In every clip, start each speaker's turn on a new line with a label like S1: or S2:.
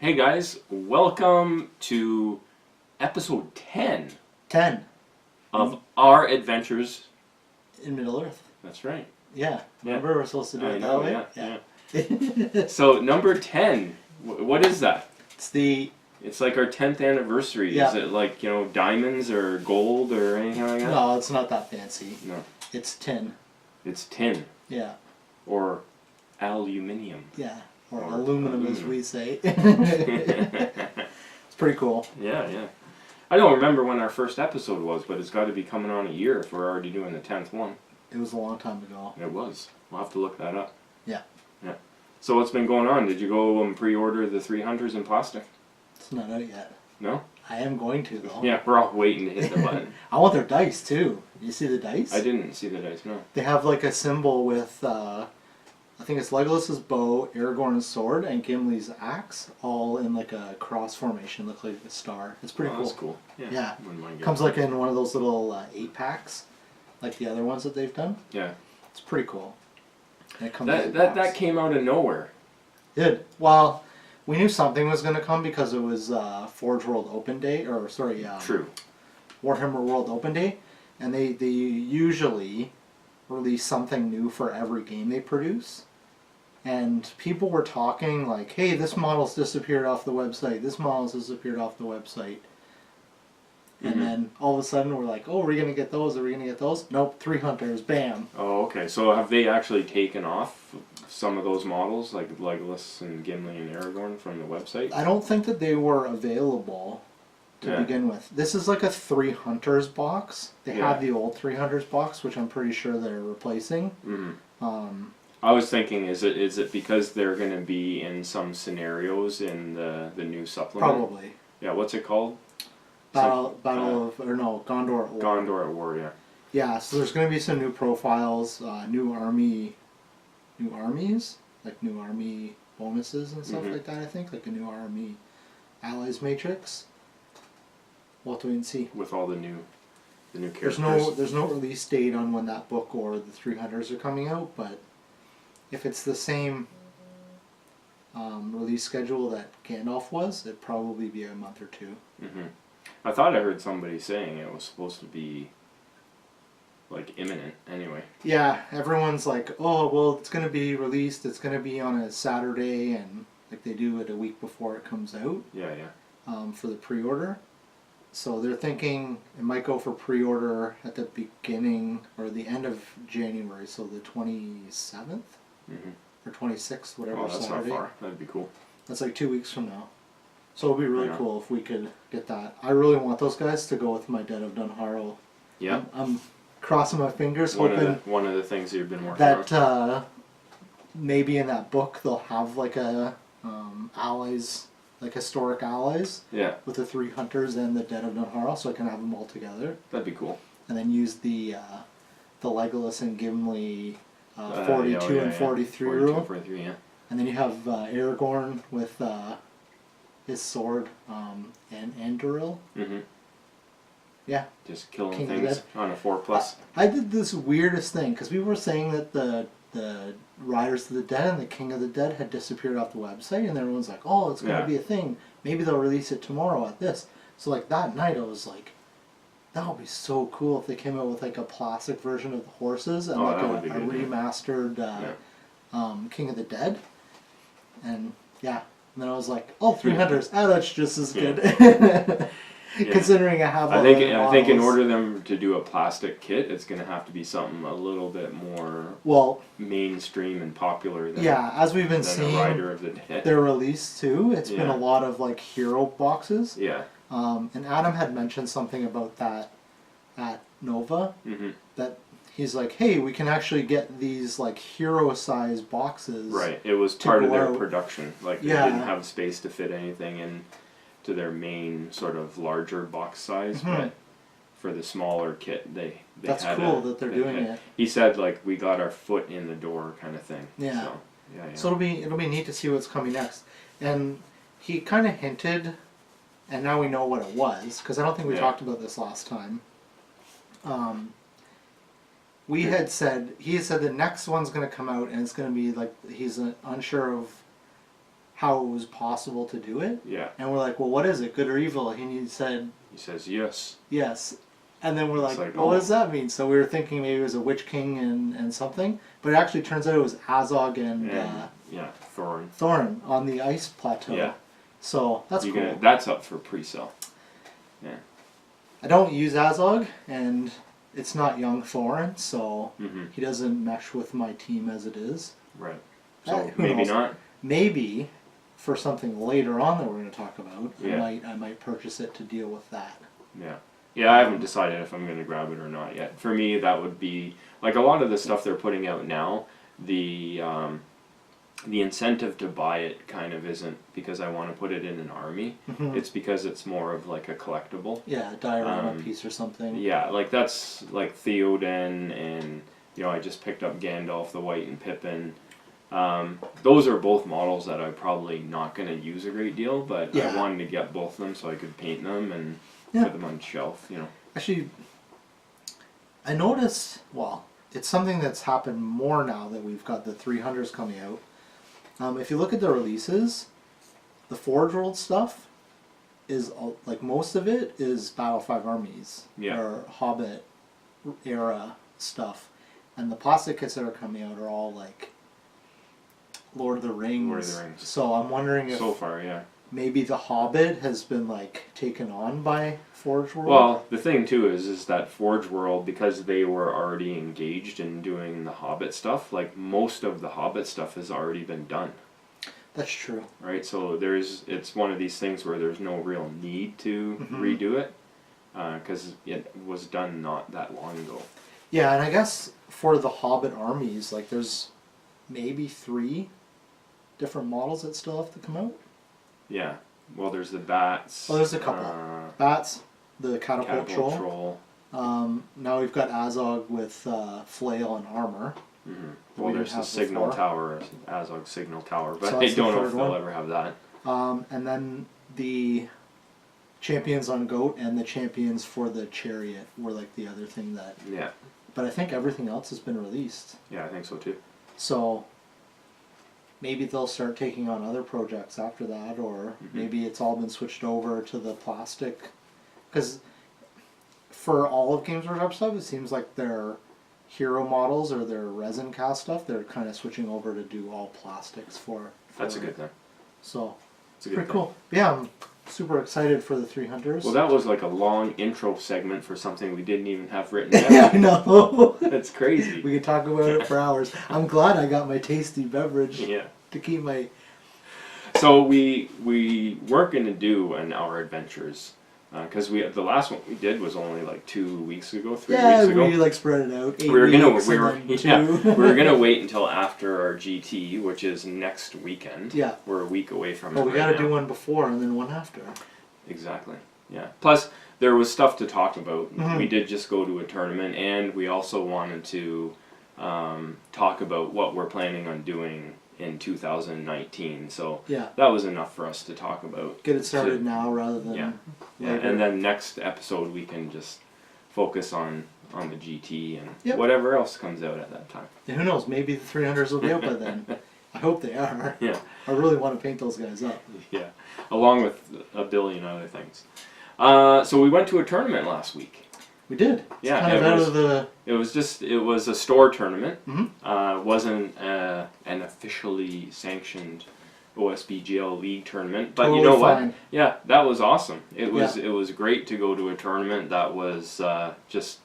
S1: Hey guys, welcome to episode 10 of our adventures
S2: in Middle-Earth.
S1: That's right.
S2: Yeah. Remember we're supposed to do it that
S1: know,
S2: way?
S1: Yeah. So number 10, what is that?
S2: It's
S1: like our 10th anniversary.
S2: Yeah.
S1: Is it like, diamonds or gold or anything like that?
S2: No, it's not that fancy.
S1: No.
S2: It's tin.
S1: It's tin.
S2: Yeah.
S1: Or aluminium.
S2: Yeah. Or aluminum, as we say. It's pretty cool.
S1: Yeah. I don't remember when our first episode was, but it's got to be coming on a year if we're already doing the 10th one.
S2: It was a long time ago.
S1: It was. We'll have to look that up.
S2: Yeah.
S1: So what's been going on? Did you go and pre-order the 3 Hunters in plastic?
S2: It's not out yet.
S1: No?
S2: I am going to, though.
S1: Yeah, we're all waiting to hit the button.
S2: I want their dice, too. You see the dice?
S1: I didn't see the dice, no.
S2: They have like a symbol with, I think it's Legolas's bow, Aragorn's sword, and Gimli's axe, all in like a cross formation, look like a star. It's pretty cool.
S1: That's cool.
S2: Yeah.
S1: Wouldn't mind getting
S2: Comes like in one of those little 8-packs, like the other ones that they've done.
S1: Yeah.
S2: It's pretty cool. And it comes
S1: that came out of nowhere.
S2: Did. Well, we knew something was going to come because it was Forge World Open Day, or sorry,
S1: True.
S2: Warhammer World Open Day, and they usually release something new for every game they produce. And people were talking like, hey, this model's disappeared off the website, this model's disappeared off the website. And then all of a sudden we're like, oh, are we going to get those? Are we going to get those? Nope, 3 Hunters, bam.
S1: Oh, okay. So have they actually taken off some of those models, like Legolas and Gimli and Aragorn, from the website?
S2: I don't think that they were available to begin with. This is like a 3 Hunters box. They have the old 3 Hunters box, which I'm pretty sure they're replacing.
S1: I was thinking, is it because they're going to be in some scenarios in the new supplement?
S2: Probably.
S1: Yeah, what's it called?
S2: Gondor at War.
S1: Gondor at War, yeah.
S2: Yeah, so there's going to be some new profiles, new armies, like new army bonuses and stuff like that, I think, like a new army allies matrix. We'll have to wait and see.
S1: With all the new characters.
S2: There's no release date on when that book or the 3 Hunters are coming out, but if it's the same release schedule that Gandalf was, it'd probably be a month or two.
S1: I thought I heard somebody saying it was supposed to be like imminent anyway. Yeah,
S2: everyone's like, oh, well, it's going to be released, it's going to be on a Saturday, and like they do it a week before it comes out.
S1: Yeah.
S2: For the pre-order. So they're thinking it might go for pre-order at the beginning or the end of January, so the 27th or 26th, whatever.
S1: That's
S2: Saturday.
S1: not far. That'd be cool.
S2: That's like 2 weeks from now. So it'd be really cool if we could get that. I really want those guys to go with my Den of Dunharrow.
S1: Yeah.
S2: I'm crossing my fingers, hoping
S1: one of the things you've been working on.
S2: That maybe in that book they'll have like a allies, like historic allies.
S1: Yeah.
S2: With the 3 Hunters and the Den of Dunharrow, so I can have them all together.
S1: That'd be cool.
S2: And then use the Legolas and Gimli 42 and 43 rule.
S1: 43, yeah.
S2: And then you have Aragorn with his sword and Anduril. Yeah.
S1: Just killing
S2: King
S1: things on a 4+.
S2: I did this weirdest thing, because we were saying that the Riders of the Dead and the King of the Dead had disappeared off the website, and everyone's like, oh, it's going to be a thing. Maybe they'll release it tomorrow at this. So like that night I was like, that would be so cool if they came out with like a plastic version of the horses and like a remastered King of the Dead. And and then I was like, oh, 3 Hunters, that's just as good. Considering I have all
S1: I think in order them to do a plastic kit, it's going to have to be something a little bit more mainstream and popular than
S2: as we've been seeing
S1: a Rider of the Dead.
S2: Their release too. It's been a lot of like hero boxes.
S1: Yeah.
S2: And Adam had mentioned something about that at Nova. That he's like, hey, we can actually get these like hero-size boxes.
S1: Right. It was part of their production. Like they didn't have space to fit anything in to their main sort of larger box size, but for the smaller kit,
S2: that's cool that they're doing it.
S1: He said like we got our foot in the door kind of thing.
S2: Yeah.
S1: So,
S2: So it'll be neat to see what's coming next. And he kind of hinted, and now we know what it was, because I don't think we talked about this last time. He had said the next one's going to come out, and it's going to be like he's unsure of how it was possible to do it.
S1: Yeah.
S2: And we're like, well, what is it, good or evil? And he said,
S1: He says yes.
S2: yes. And then we're like,
S1: like,
S2: well, what does that mean? So we were thinking maybe it was a Witch King and something, but it actually turns out it was Azog and Thorin on the ice plateau.
S1: Yeah.
S2: So that's cool.
S1: That's up for pre-sale. Yeah.
S2: I don't use Azog, and it's not young Thorin, so he doesn't mesh with my team as it is.
S1: Right. So maybe
S2: knows?
S1: not.
S2: Maybe for something later on that we're going to talk about,
S1: Yeah.
S2: I might purchase it to deal with that.
S1: Yeah. Yeah, I haven't decided if I'm going to grab it or not yet. For me, that would be like a lot of the stuff they're putting out now. The incentive to buy it kind of isn't because I want to put it in an army. It's because it's more of like a collectible.
S2: Yeah, a diorama piece or something.
S1: Yeah, like that's like Theoden, and I just picked up Gandalf the White and Pippin. Those are both models that I'm probably not going to use a great deal, but I wanted to get both of them so I could paint them and put them on the shelf.
S2: Actually, I noticed. Well, it's something that's happened more now that we've got the 300s coming out. If you look at the releases, the Forge World stuff is like most of it is Battle 5 armies or Hobbit era stuff, and the plastic kits that are coming out are all like Lord of the Rings.
S1: Lord of the Rings.
S2: So I'm wondering if
S1: so far,
S2: maybe the Hobbit has been like taken on by Forge World.
S1: Well, the thing too is that Forge World, because they were already engaged in doing the Hobbit stuff, like most of the Hobbit stuff has already been done.
S2: That's true.
S1: Right, so it's one of these things where there's no real need to redo it, because it was done not that long ago.
S2: Yeah, and I guess for the Hobbit armies, like there's maybe 3 different models that still have to come out.
S1: Yeah, well, there's the bats.
S2: Oh, there's a couple. Bats, the catapult troll. Now we've got Azog with flail and armor.
S1: Well, there's the signal tower, Azog signal tower, but
S2: So
S1: I
S2: that's the
S1: don't know
S2: third
S1: if they'll
S2: one.
S1: ever have that.
S2: And then the champions on Goat and the champions for the chariot were like the other thing that.
S1: Yeah.
S2: But I think everything else has been released.
S1: Yeah, I think so too.
S2: So maybe they'll start taking on other projects after that, or maybe it's all been switched over to the plastic. Because for all of Games Workshop stuff, it seems like their hero models or their resin cast stuff, they're kind of switching over to do all plastics for
S1: That's a good thing.
S2: So,
S1: it's a good
S2: pretty
S1: thing.
S2: cool. Yeah, I'm super excited for the 300s.
S1: Well, that was like a long intro segment for something we didn't even have written down.
S2: Yeah, I know.
S1: That's crazy.
S2: We could talk about it for hours. I'm glad I got my tasty beverage to keep my...
S1: So we weren't going to do an Our Adventures, because the last one we did was only like 2 weeks ago, 3 weeks ago.
S2: Yeah, we like spread it out. 8
S1: we were
S2: weeks
S1: gonna wait until after our GT, which is next weekend.
S2: Yeah.
S1: We're a week away from it.
S2: Well, we got to do one before and then one after.
S1: Exactly. Yeah. Plus, there was stuff to talk about. We did just go to a tournament, and we also wanted to talk about what we're planning on doing in 2019. So that was enough for us to talk about.
S2: Get it started now rather than
S1: later. And then next episode we can just focus on the GT and whatever else comes out at that time.
S2: And who knows, maybe the 300s will be out by then. I hope they are.
S1: Yeah.
S2: I really want to paint those guys up.
S1: Yeah, along with a billion other things. So we went to a tournament last week.
S2: We did. It's kind of out of the...
S1: It was a store tournament. Wasn't an officially sanctioned OSBGL league tournament, but you know what? Yeah, that was awesome. It was great to go to a tournament that was just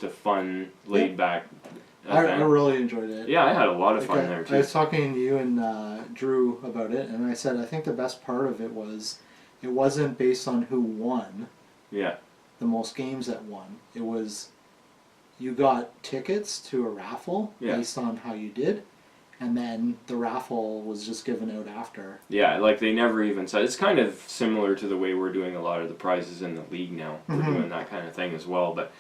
S1: a fun, laid back event.
S2: I really enjoyed it.
S1: Yeah, I had a lot of fun there too.
S2: I was talking to you and Drew about it, and I said I think the best part of it was it wasn't based on who won.
S1: Yeah.
S2: The most games that won. It was you got tickets to a raffle based on how you did, and then the raffle was just given out after. Yeah,
S1: like they never even said. It's kind of similar to the way we're doing a lot of the prizes in the league now. We're doing that kind of thing as well, but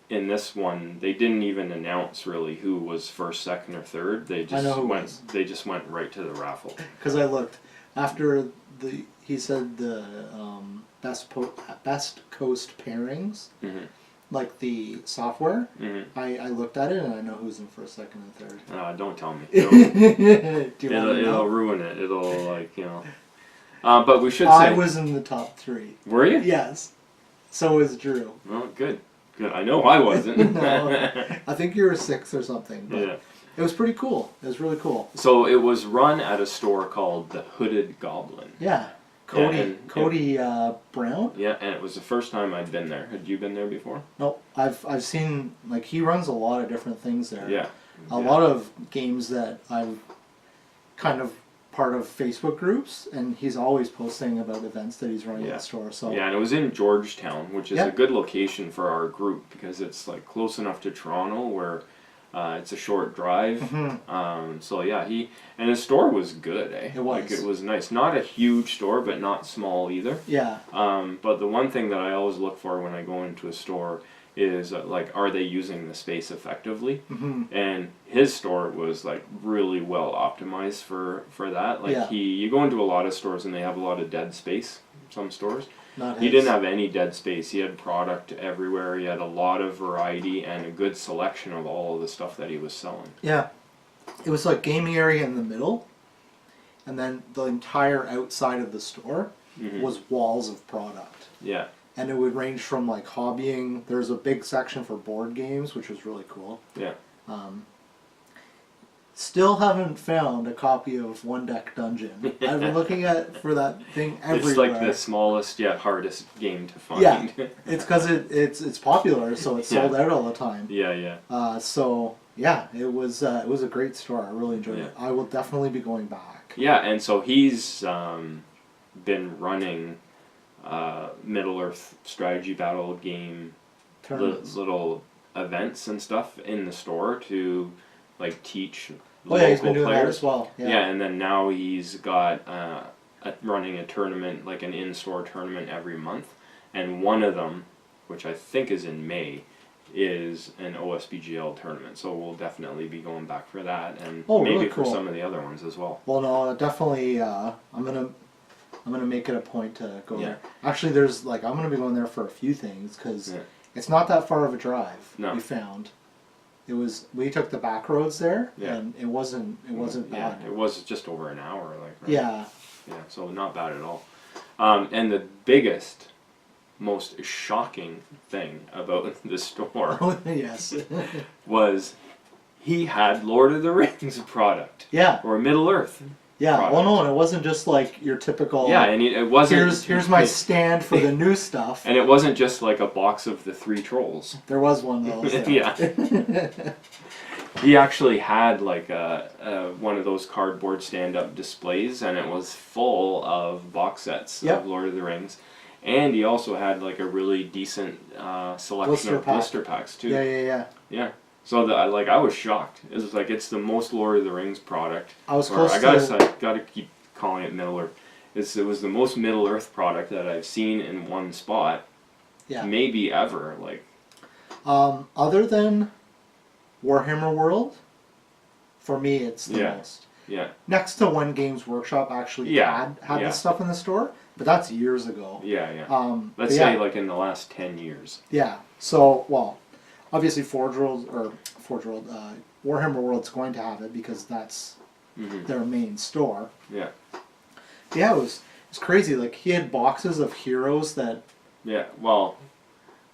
S1: in this one they didn't even announce really who was first, second, or third. They just went right to the raffle.
S2: Because I looked after he said the best coast pairings. like the software,
S1: Mm-hmm.
S2: I looked at it and I know who's in first, second, and third.
S1: Don't tell me.
S2: It'll
S1: ruin it. It'll like but we should say
S2: I was in the top 3.
S1: Were you?
S2: Yes. So was Drew.
S1: Well, good. I know I wasn't.
S2: No, I think you were 6 or something. But
S1: yeah.
S2: It was pretty cool. It was really cool.
S1: So it was run at a store called the Hooded Goblin.
S2: Yeah. Cody Brown?
S1: Yeah, and it was the first time I'd been there. Had you been there before?
S2: No, I've seen, like, he runs a lot of different things there.
S1: Yeah.
S2: A lot of games that I'm kind of part of Facebook groups, and he's always posting about events that he's running at the store. So
S1: yeah, and it was in Georgetown, which is a good location for our group because it's like close enough to Toronto where it's a short drive.
S2: Mm-hmm.
S1: So yeah, and his store was good. Eh?
S2: It was.
S1: Like, it was nice. Not a huge store, but not small either.
S2: Yeah.
S1: But the one thing that I always look for when I go into a store is like, are they using the space effectively?
S2: Mm-hmm.
S1: And his store was like really well optimized for that. Like you go into a lot of stores and they have a lot of dead space. Some stores. He didn't have any dead space. He had product everywhere. He had a lot of variety and a good selection of all of the stuff that he was selling.
S2: Yeah. It was like gaming area in the middle, and then the entire outside of the store was walls of product.
S1: Yeah.
S2: And it would range from like hobbying. There's a big section for board games, which was really cool.
S1: Yeah.
S2: Still haven't found a copy of One Deck Dungeon. I've been looking for that thing everywhere.
S1: It's like the smallest yet hardest game to find.
S2: Yeah, it's because it's popular, so it's sold out all the time.
S1: Yeah, yeah.
S2: So yeah, it was a great store. I really enjoyed it. I will definitely be going back.
S1: Yeah, and so he's been running Middle-Earth strategy battle game little events and stuff in the store to like teach local
S2: he's been doing
S1: players.
S2: that as well.
S1: Yeah, and then now he's got running a tournament, like an in-store tournament every month, and one of them, which I think is in May, is an OSBGL tournament. So we'll definitely be going back for that, and maybe
S2: really cool.
S1: for some of the other ones as well.
S2: Well, no, definitely. I'm gonna make it a point to go there. Actually, I'm gonna be going there for a few things because it's not that far of a drive.
S1: No.
S2: We found. We took the back roads there, and it wasn't bad.
S1: It was just over an hour, like. Right?
S2: Yeah.
S1: Yeah, so not bad at all. And the biggest, most shocking thing about the store
S2: yes.
S1: was he had Lord of the Rings product.
S2: Yeah.
S1: Or Middle-Earth.
S2: Yeah.
S1: Product.
S2: Well, no, and it wasn't just like your typical.
S1: Yeah, and it wasn't.
S2: Here's my stand for the new stuff.
S1: And it wasn't just like a box of the 3 trolls.
S2: There was one of those.
S1: Yeah. He actually had like one of those cardboard stand-up displays, and it was full of box sets of Lord of the Rings. And he also had like a really decent selection of blister packs too. Yeah. So I was shocked. It was like it's the most Lord of the Rings product. I gotta keep calling it Middle-Earth. It was the most Middle-Earth product that I've seen in one spot.
S2: Yeah.
S1: Maybe ever. Like.
S2: Other than Warhammer World, for me it's the most.
S1: Yeah.
S2: Next to when Games Workshop actually had this stuff in the store, but that's years ago.
S1: Yeah. Let's say like in the last 10 years.
S2: Yeah. So obviously Warhammer World's going to have it because that's their main store.
S1: Yeah.
S2: Yeah, it's crazy. Like he had boxes of heroes that.
S1: Yeah. Well.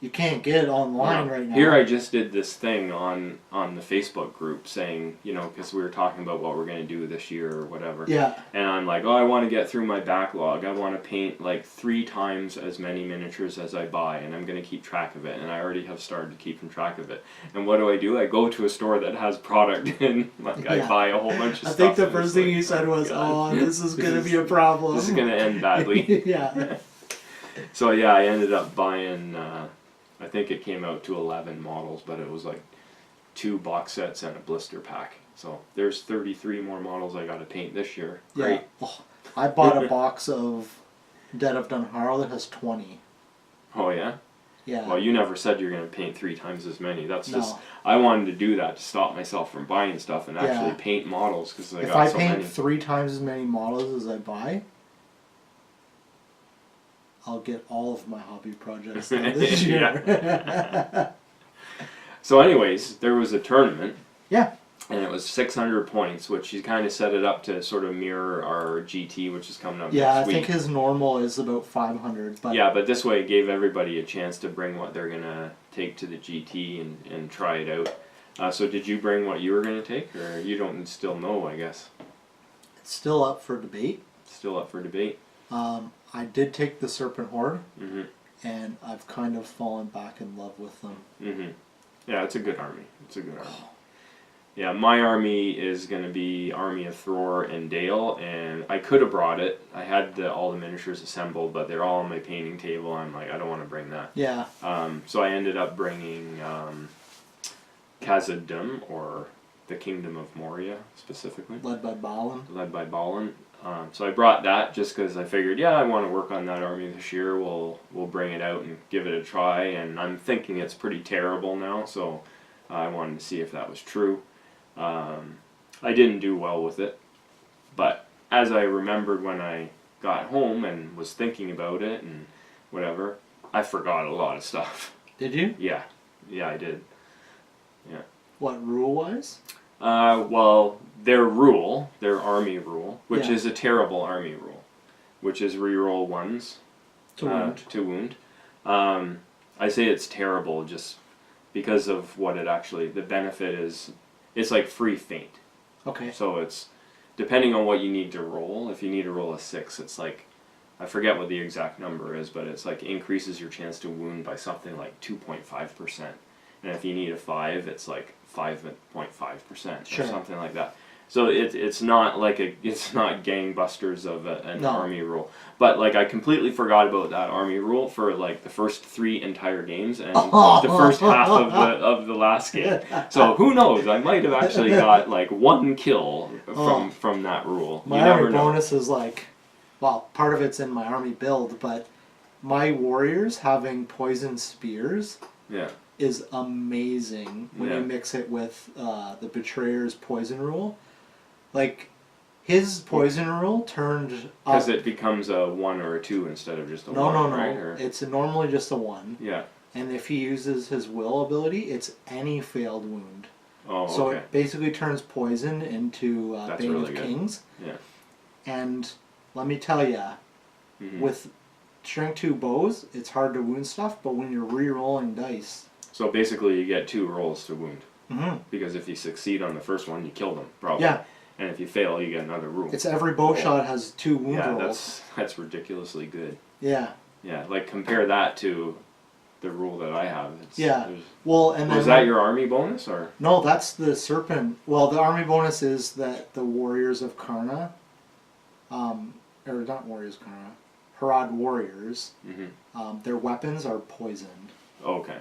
S2: You can't get online right now.
S1: Here I just did this thing on the Facebook group saying, because we were talking about what we're going to do this year or whatever.
S2: Yeah.
S1: And I'm like, I want to get through my backlog. I want to paint like 3 times as many miniatures as I buy, and I'm going to keep track of it. And I already have started keeping track of it. And what do? I go to a store that has product, and I buy a whole bunch of stuff.
S2: I think the first thing you said was, this is going to be a problem.
S1: This is going to end badly.
S2: Yeah.
S1: So yeah, I ended up buying... I think it came out to 11 models, but it was like 2 box sets and a blister pack. So there's 33 more models I got to paint this year. Great.
S2: Yeah. Oh, I bought a box of Dead of Dunharrow that has 20.
S1: Oh yeah?
S2: Yeah.
S1: Well, you never said you're going to paint 3 times as many. That's just, I wanted to do that to stop myself from buying stuff and actually paint models because I got so many.
S2: If I paint 3 times as many models as I buy, I'll get all of my hobby projects done this year.
S1: So anyways, there was a tournament.
S2: Yeah.
S1: And it was 600 points, which he kind of set it up to sort of mirror our GT, which is coming up
S2: Yeah,
S1: next week.
S2: I think his normal is about 500. But
S1: yeah, but this way it gave everybody a chance to bring what they're going to take to the GT and try it out. So did you bring what you were going to take, or you don't still know, I guess?
S2: It's still up for debate.
S1: Still up for debate.
S2: I did take the Serpent Horde,
S1: Mm-hmm.
S2: and I've kind of fallen back in love with them.
S1: Mm-hmm. Yeah, it's a good army. It's a good army. Yeah, my army is going to be Army of Thror and Dale, and I could have brought it. I had all the miniatures assembled, but they're all on my painting table. I'm like, I don't want to bring that.
S2: Yeah.
S1: So I ended up bringing Caladrim, or the Kingdom of Moria, specifically.
S2: Led by Balin.
S1: Led by Balin. So I brought that just because I figured, yeah, I want to work on that army this year. We'll bring it out and give it a try, and I'm thinking it's pretty terrible now, so I wanted to see if that was true. I didn't do well with it, but as I remembered when I got home and was thinking about it and whatever, I forgot a lot of stuff.
S2: Did you?
S1: Yeah, I did. Yeah.
S2: What, rule-wise?
S1: Well, their army rule, which
S2: Yeah.
S1: is a terrible army rule, which is reroll ones
S2: To wound.
S1: to wound. I say it's terrible just because of what it actually, the benefit is, it's like free feint.
S2: Okay.
S1: So it's, depending on what you need to roll, if you need to roll a 6, it's like, I forget what the exact number is, but it's like increases your chance to wound by something like 2.5%. And if you need a 5, it's like 5.5%
S2: Sure.
S1: or something like that. So it's not like it's not gangbusters of an army rule. But like I completely forgot about that army rule for like the first 3 entire games and the first half of the last game. So who knows? I might have actually got like 1 kill from that rule.
S2: My army bonus is like, well, part of it's in my army build, but my warriors having poison spears.
S1: Yeah.
S2: Is amazing when you mix it with the Betrayer's poison rule. Like, his poison rule turned up...
S1: Because it becomes a 1 or a 2 instead of just a 1,
S2: No.
S1: right? Or...
S2: It's normally just a 1.
S1: Yeah.
S2: And if he uses his will ability, it's any failed wound.
S1: Oh, okay.
S2: So it basically turns poison into Bane
S1: really
S2: of
S1: good.
S2: Kings.
S1: Yeah.
S2: And let me tell ya, with Strength 2 bows, it's hard to wound stuff, but when you're re-rolling dice...
S1: So basically you get 2 rolls to wound.
S2: Mm-hmm.
S1: Because if you succeed on the first one, you kill them, probably.
S2: Yeah.
S1: And if you fail, you get another rule.
S2: It's every bow shot has 2 wound rolls.
S1: That's ridiculously good.
S2: Yeah.
S1: Yeah, like compare that to the rule that I have.
S2: Well, and
S1: was that your army bonus, or?
S2: No, that's the serpent. Well, the army bonus is that the warriors of Karna, or not warriors of Karna, Harad warriors, their weapons are poisoned.
S1: Okay.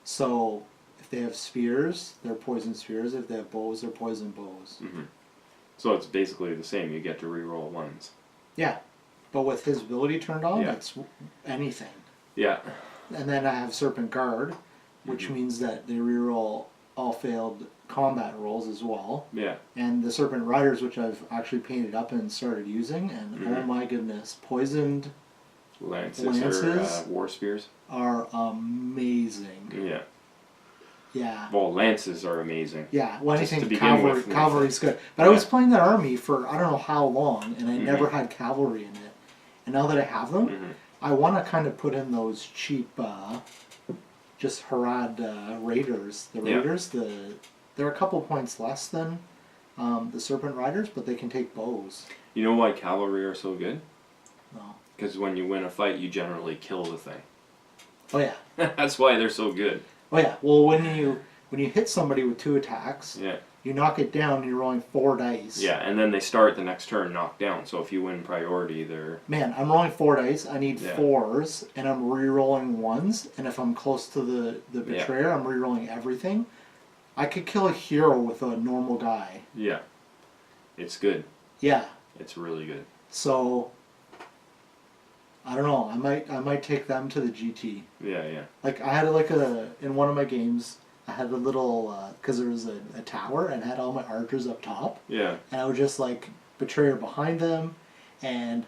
S2: So if they have spears, they're poison spears. If they have bows, they're poison bows.
S1: So it's basically the same. You get to reroll 1s.
S2: Yeah, but with his ability turned on, it's anything.
S1: Yeah.
S2: And then I have Serpent Guard, which means that they reroll all failed combat rolls as well.
S1: Yeah.
S2: And the Serpent Riders, which I've actually painted up and started using, and oh my goodness, poisoned
S1: lances or war spears
S2: are amazing.
S1: Yeah.
S2: Yeah.
S1: Well, lances are amazing.
S2: Yeah. Well, anything cavalry's good. But I was playing that army for I don't know how long, and I never had cavalry in it. And now that I have them, I want to kind of put in those cheap, just Harad raiders. The raiders, they're a couple points less than the Serpent Riders, but they can take bows. You
S1: know why cavalry are so good?
S2: No.
S1: Because when you win a fight, you generally kill the thing.
S2: Oh yeah.
S1: That's why they're so good.
S2: Oh yeah. Well, when you hit somebody with 2 attacks, you knock it down and you're rolling 4 dice.
S1: Yeah, and then they start the next turn knocked down. So if you win priority, they're...
S2: Man, I'm rolling 4 dice. I need 4s, and I'm re-rolling 1s. And if I'm close to the Betrayer, I'm re-rolling everything. I could kill a hero with a normal die.
S1: Yeah. It's good.
S2: Yeah.
S1: It's really good.
S2: So... I don't know. I might take them to the GT.
S1: Yeah.
S2: Like I had in one of my games, I had a little because there was a tower and I had all my archers up top.
S1: Yeah.
S2: And I would just like Betrayer behind them, and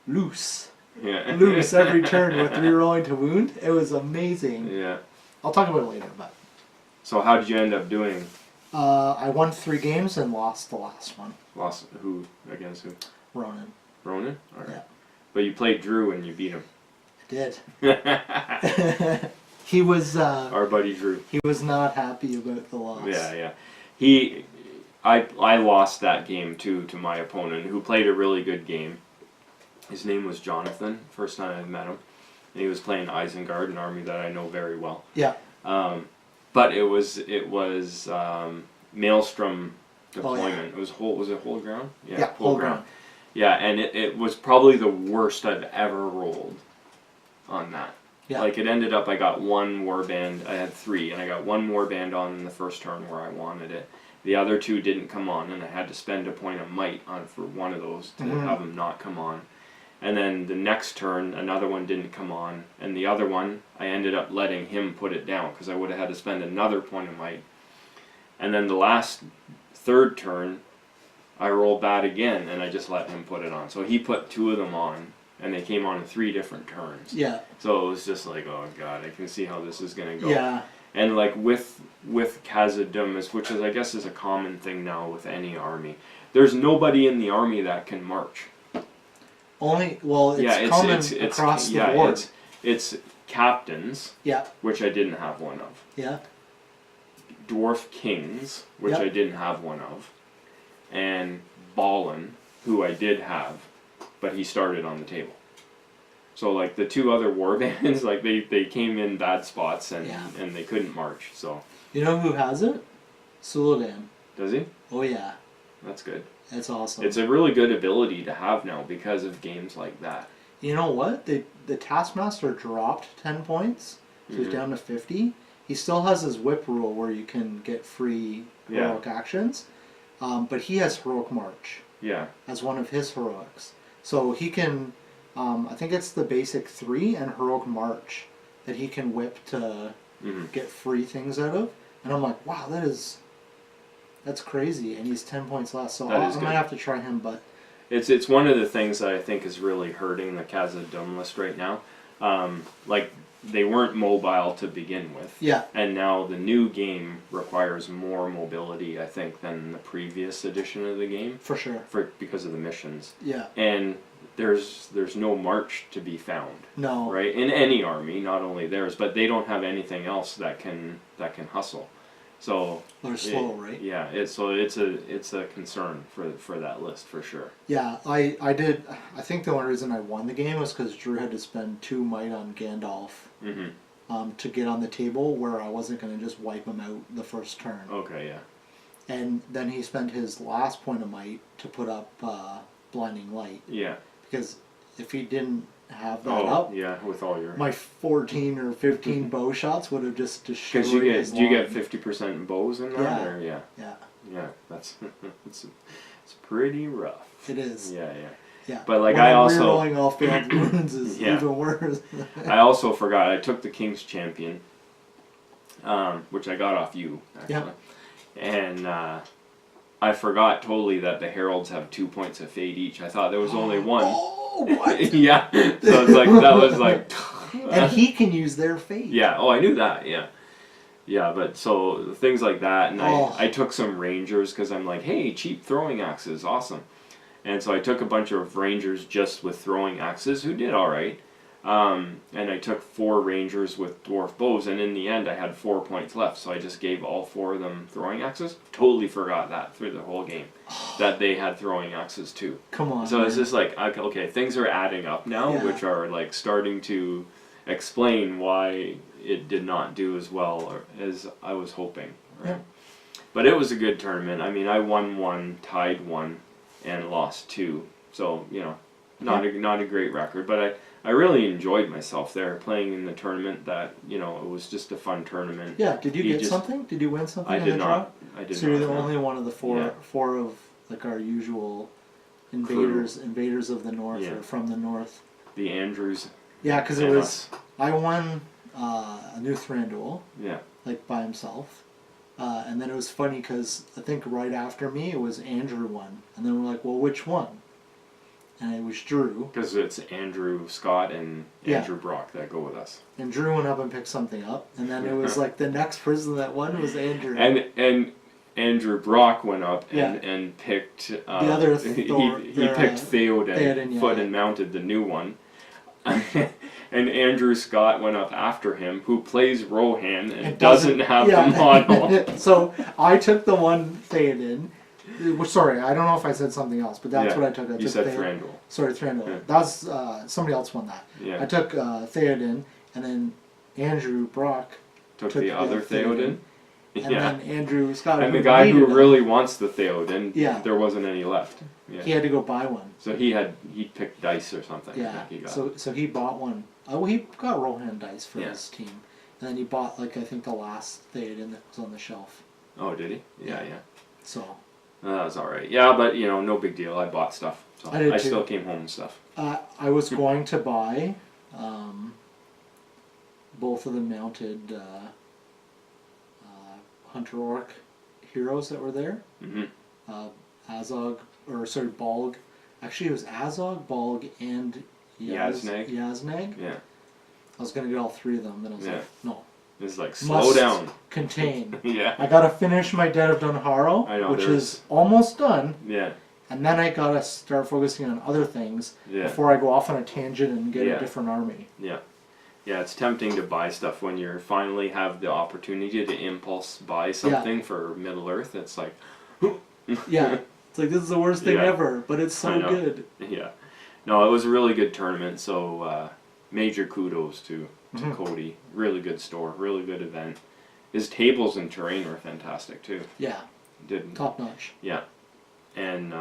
S2: loose loose every turn with rerolling to wound. It was amazing.
S1: Yeah.
S2: I'll talk about it later, but.
S1: So how did you end up doing?
S2: I won 3 games and lost the last one.
S1: Lost who against who?
S2: Ronan.
S1: Ronan? All right.
S2: Yeah.
S1: But you played Drew and you beat him.
S2: I did. He was.
S1: Our buddy Drew.
S2: He was not happy about the loss.
S1: Yeah. I lost that game too to my opponent, who played a really good game. His name was Jonathan. First time I met him, and he was playing Isengard, an army that I know very well.
S2: Yeah.
S1: But it was Maelstrom deployment.
S2: Oh,
S1: It was it Whole Ground?
S2: Yeah, Whole Ground.
S1: Yeah, and it was probably the worst I've ever rolled on that.
S2: Yeah.
S1: Like, it ended up I got 1 warband. I had 3, and I got 1 warband on in the first turn where I wanted it. The other 2 didn't come on, and I had to spend a point of might on for one of those to have them not come on. And then the next turn, another one didn't come on, and the other one, I ended up letting him put it down, because I would have had to spend another point of might. And then the last 3rd turn, I rolled bad again, and I just let him put it on. So he put 2 of them on, and they came on in 3 different turns.
S2: Yeah.
S1: So it was just like, oh god, I can see how this is going to go.
S2: Yeah.
S1: And like with Caladrim, which is I guess is a common thing now with any army, there's nobody in the army that can march.
S2: It's common across the board.
S1: It's captains,
S2: Yeah.
S1: which I didn't have one of.
S2: Yeah.
S1: Dwarf kings, which
S2: Yep.
S1: I didn't have one of, and Balin, who I did have, but he started on the table. So like the 2 other warbands, like they came in bad spots and they couldn't march. So
S2: you know who has it? Suladan.
S1: does he?
S2: Oh yeah.
S1: That's good.
S2: That's awesome.
S1: It's a really good ability to have now because of games like that.
S2: You know what? The Taskmaster dropped 10 points, so he's down to 50. He still has his whip rule where you can get free heroic actions, but he has Heroic March as one of his heroics. So he can, I think it's the basic 3 and Heroic March that he can whip to get free things out of. And I'm like, wow, that's crazy. And he's 10 points less, so I might have to try him, but...
S1: It's one of the things that I think is really hurting the Caladrim list right now. Like, they weren't mobile to begin with.
S2: Yeah.
S1: And now the new game requires more mobility, I think, than the previous edition of the game.
S2: For sure.
S1: Because of the missions.
S2: Yeah.
S1: And there's no march to be found.
S2: No.
S1: Right? In any army, not only theirs, but they don't have anything else that can hustle. So
S2: they're slow, right?
S1: Yeah, it's a concern for that list for sure.
S2: Yeah, I think the only reason I won the game was because Drew had to spend 2 might on Gandalf to get on the table, where I wasn't going to just wipe him out the first turn.
S1: Okay, yeah.
S2: And then he spent his last point of might to put up Blinding Light.
S1: Yeah. Because
S2: if he didn't have that up,
S1: with all your
S2: my 14 or 15 bow shots would have just destroyed his
S1: do you get 50% bows in that?
S2: Yeah.
S1: Or yeah, that's it's pretty rough.
S2: It is.
S1: Yeah. But like, I also
S2: rolling off bad wounds is even worse.
S1: I also forgot I took the King's Champion, which I got off you actually, and I forgot totally that the Heralds have 2 points of fade each. I thought there was only 1.
S2: Oh, what?
S1: Yeah. So it's like that was like.
S2: And he can use their fade.
S1: Yeah. Oh, I knew that. Yeah. Yeah, but so things like that, and I took some Rangers because I'm like, hey, cheap throwing axes, awesome. And so I took a bunch of Rangers just with throwing axes who did all right. And I took 4 Rangers with dwarf bows, and in the end I had 4 points left, so I just gave all 4 of them throwing axes. Totally forgot that through the whole game, that they had throwing axes too.
S2: Come on.
S1: So it's just like, okay, things are adding up now, which are like starting to explain why it did not do as well as I was hoping. Right? Yeah. But it was a good tournament. I mean, I won 1, tied 1, and lost 2. So, you know, not a great record, but I really enjoyed myself there playing in the tournament. That, you know, it was just a fun tournament.
S2: Yeah. Did you get something? Did you win something?
S1: I did not. I did not.
S2: So you're the only one of the four of like our usual invaders of the north or from the north.
S1: The Andrews.
S2: Yeah, because it was I won a new Thranduil.
S1: Yeah.
S2: Like by himself. And then it was funny because I think right after me it was Andrew won, and then we're like, well, which one? and it was Drew.
S1: Because it's Andrew Scott and Andrew Brock that go with us.
S2: And Drew went up and picked something up, and then it was like the next person that won was Andrew.
S1: And Andrew Brock went up and picked
S2: the other
S1: he picked Theoden foot and mounted the new one. And Andrew Scott went up after him, who plays Rohan and doesn't have the model.
S2: So I took the one Theoden. Sorry, I don't know if I said something else, but that's what I took.
S1: You said Thranduil.
S2: Sorry, Thranduil. Yeah. That's somebody else won that.
S1: Yeah.
S2: I took Theoden, and then Andrew Brock
S1: took the other Theoden.
S2: And then Andrew Scott.
S1: And the guy who really wants the Theoden, there wasn't any left. Yeah.
S2: He had to go buy one.
S1: So he picked dice or something.
S2: Yeah. So he bought one. Oh, he got Rohan dice for his team, and then he bought I think the last Theoden that was on the shelf.
S1: Oh, did he? Yeah.
S2: So.
S1: That was all right. Yeah, but no big deal. I bought stuff. So I still came home with stuff.
S2: I was going to buy both of the mounted Hunter Orc heroes that were there. Balg. Actually, it was Azog, Balg, and
S1: Yazneg.
S2: Yeah. I was going to get all three of them, and I was like, no.
S1: It's like, slow down.
S2: Contain.
S1: Yeah.
S2: I got to finish my Den of Dunharrow, which is almost done.
S1: Yeah.
S2: And then I got to start focusing on other things before I go off on a tangent and get a different army.
S1: Yeah. Yeah, it's tempting to buy stuff when you finally have the opportunity to impulse buy something for Middle-Earth. It's like...
S2: yeah. It's like, this is the worst thing ever, but it's so good.
S1: Yeah. No, it was a really good tournament, so major kudos to Cody. Really good store, really good event. His tables and terrain were fantastic too.
S2: Yeah. Top notch.
S1: Yeah. And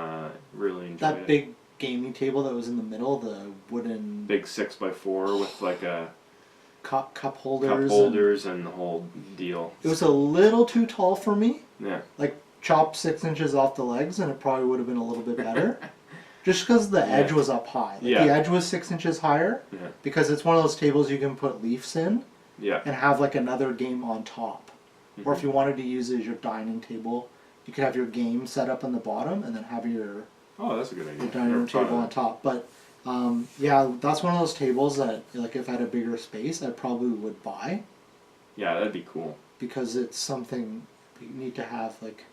S1: really enjoyed
S2: that big gaming table that was in the middle, the wooden...
S1: Big 6x4 with like a...
S2: Cup holders.
S1: And the whole deal.
S2: It was a little too tall for me.
S1: Yeah.
S2: Like, chopped 6 inches off the legs and it probably would have been a little bit better. Just because the edge was up high. The edge was 6 inches higher. Yeah. Because it's one of those tables you can put leaves in.
S1: Yeah.
S2: And have like another game on top. Or if you wanted to use it as your dining table, you could have your game set up on the bottom and then have your...
S1: Oh, that's a good idea.
S2: Your dining room table on top. But yeah, that's one of those tables that, like, if I had a bigger space, I probably would buy.
S1: Yeah, that'd be cool.
S2: Because it's something you need to have, like...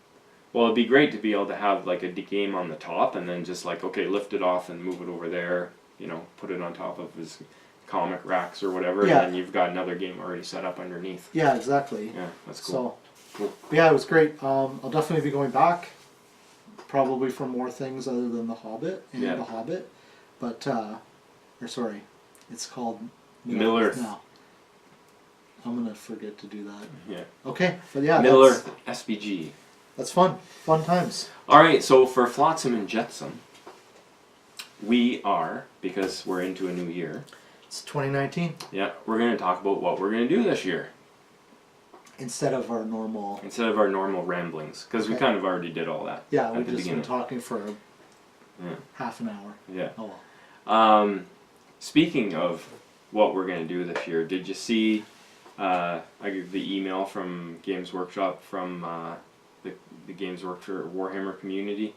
S1: Well, it'd be great to be able to have, like, a game on the top and then just, like, okay, lift it off and move it over there, put it on top of his comic racks or whatever, and then you've got another game already set up underneath.
S2: Yeah, exactly.
S1: Yeah, that's cool.
S2: So, cool. Yeah, it was great. I'll definitely be going back, probably for more things other than the Hobbit and the Hobbit. But, it's called
S1: Middle-Earth
S2: now. I'm going to forget to do that.
S1: Yeah.
S2: Okay, but yeah.
S1: Middle-Earth SBG.
S2: That's fun. Fun times.
S1: Alright, so for Flotsam and Jetsam, we are, because we're into a new year.
S2: It's 2019.
S1: Yeah, we're going to talk about what we're going to do this year.
S2: Instead of our normal
S1: ramblings, because we kind of already did all that.
S2: Yeah, we've just been talking for half an hour.
S1: Yeah.
S2: Oh well.
S1: Speaking of what we're going to do this year, did you see I got the email from Games Workshop from the Games Workshop Warhammer community?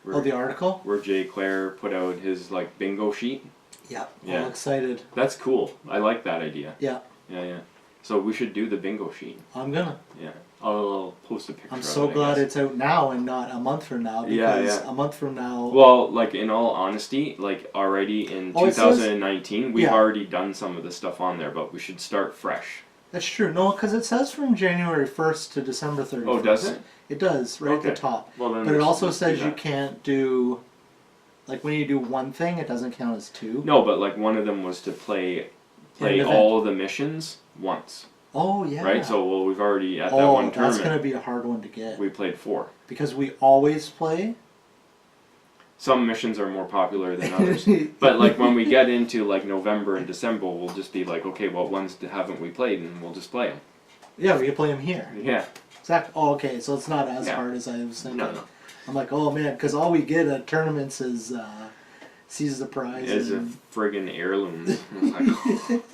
S2: The article?
S1: Where Jay Clare put out his like bingo sheet.
S2: Yeah. I'm excited.
S1: That's cool. I like that idea.
S2: Yeah.
S1: Yeah. So we should do the bingo sheet.
S2: I'm gonna.
S1: Yeah. I'll post a picture.
S2: I'm so glad it's out now and not a month from now, because a month from now...
S1: Well, like, in all honesty, like, already in 2019, we've already done some of the stuff on there, but we should start fresh.
S2: That's true. No, because it says from January 1st to December 31st.
S1: Oh, does it?
S2: It does, right at the top.
S1: Well, then
S2: but it also says you can't do... Like, when you do one thing, it doesn't count as two.
S1: No, but, like, one of them was to play all of the missions once.
S2: Oh, yeah.
S1: Right? So, we've already, at that one tournament...
S2: that's going to be a hard one to get.
S1: We played 4.
S2: Because we always play...
S1: Some missions are more popular than others. But, like, when we get into, like, November and December, we'll just be like, okay, what ones haven't we played? And we'll just play them.
S2: Yeah, we can play them here.
S1: Yeah.
S2: Exactly. Oh, okay. So it's not as hard as I was thinking.
S1: No.
S2: I'm like, oh, man, because all we get at tournaments is seize the prize.
S1: As a friggin' heirloom. Like,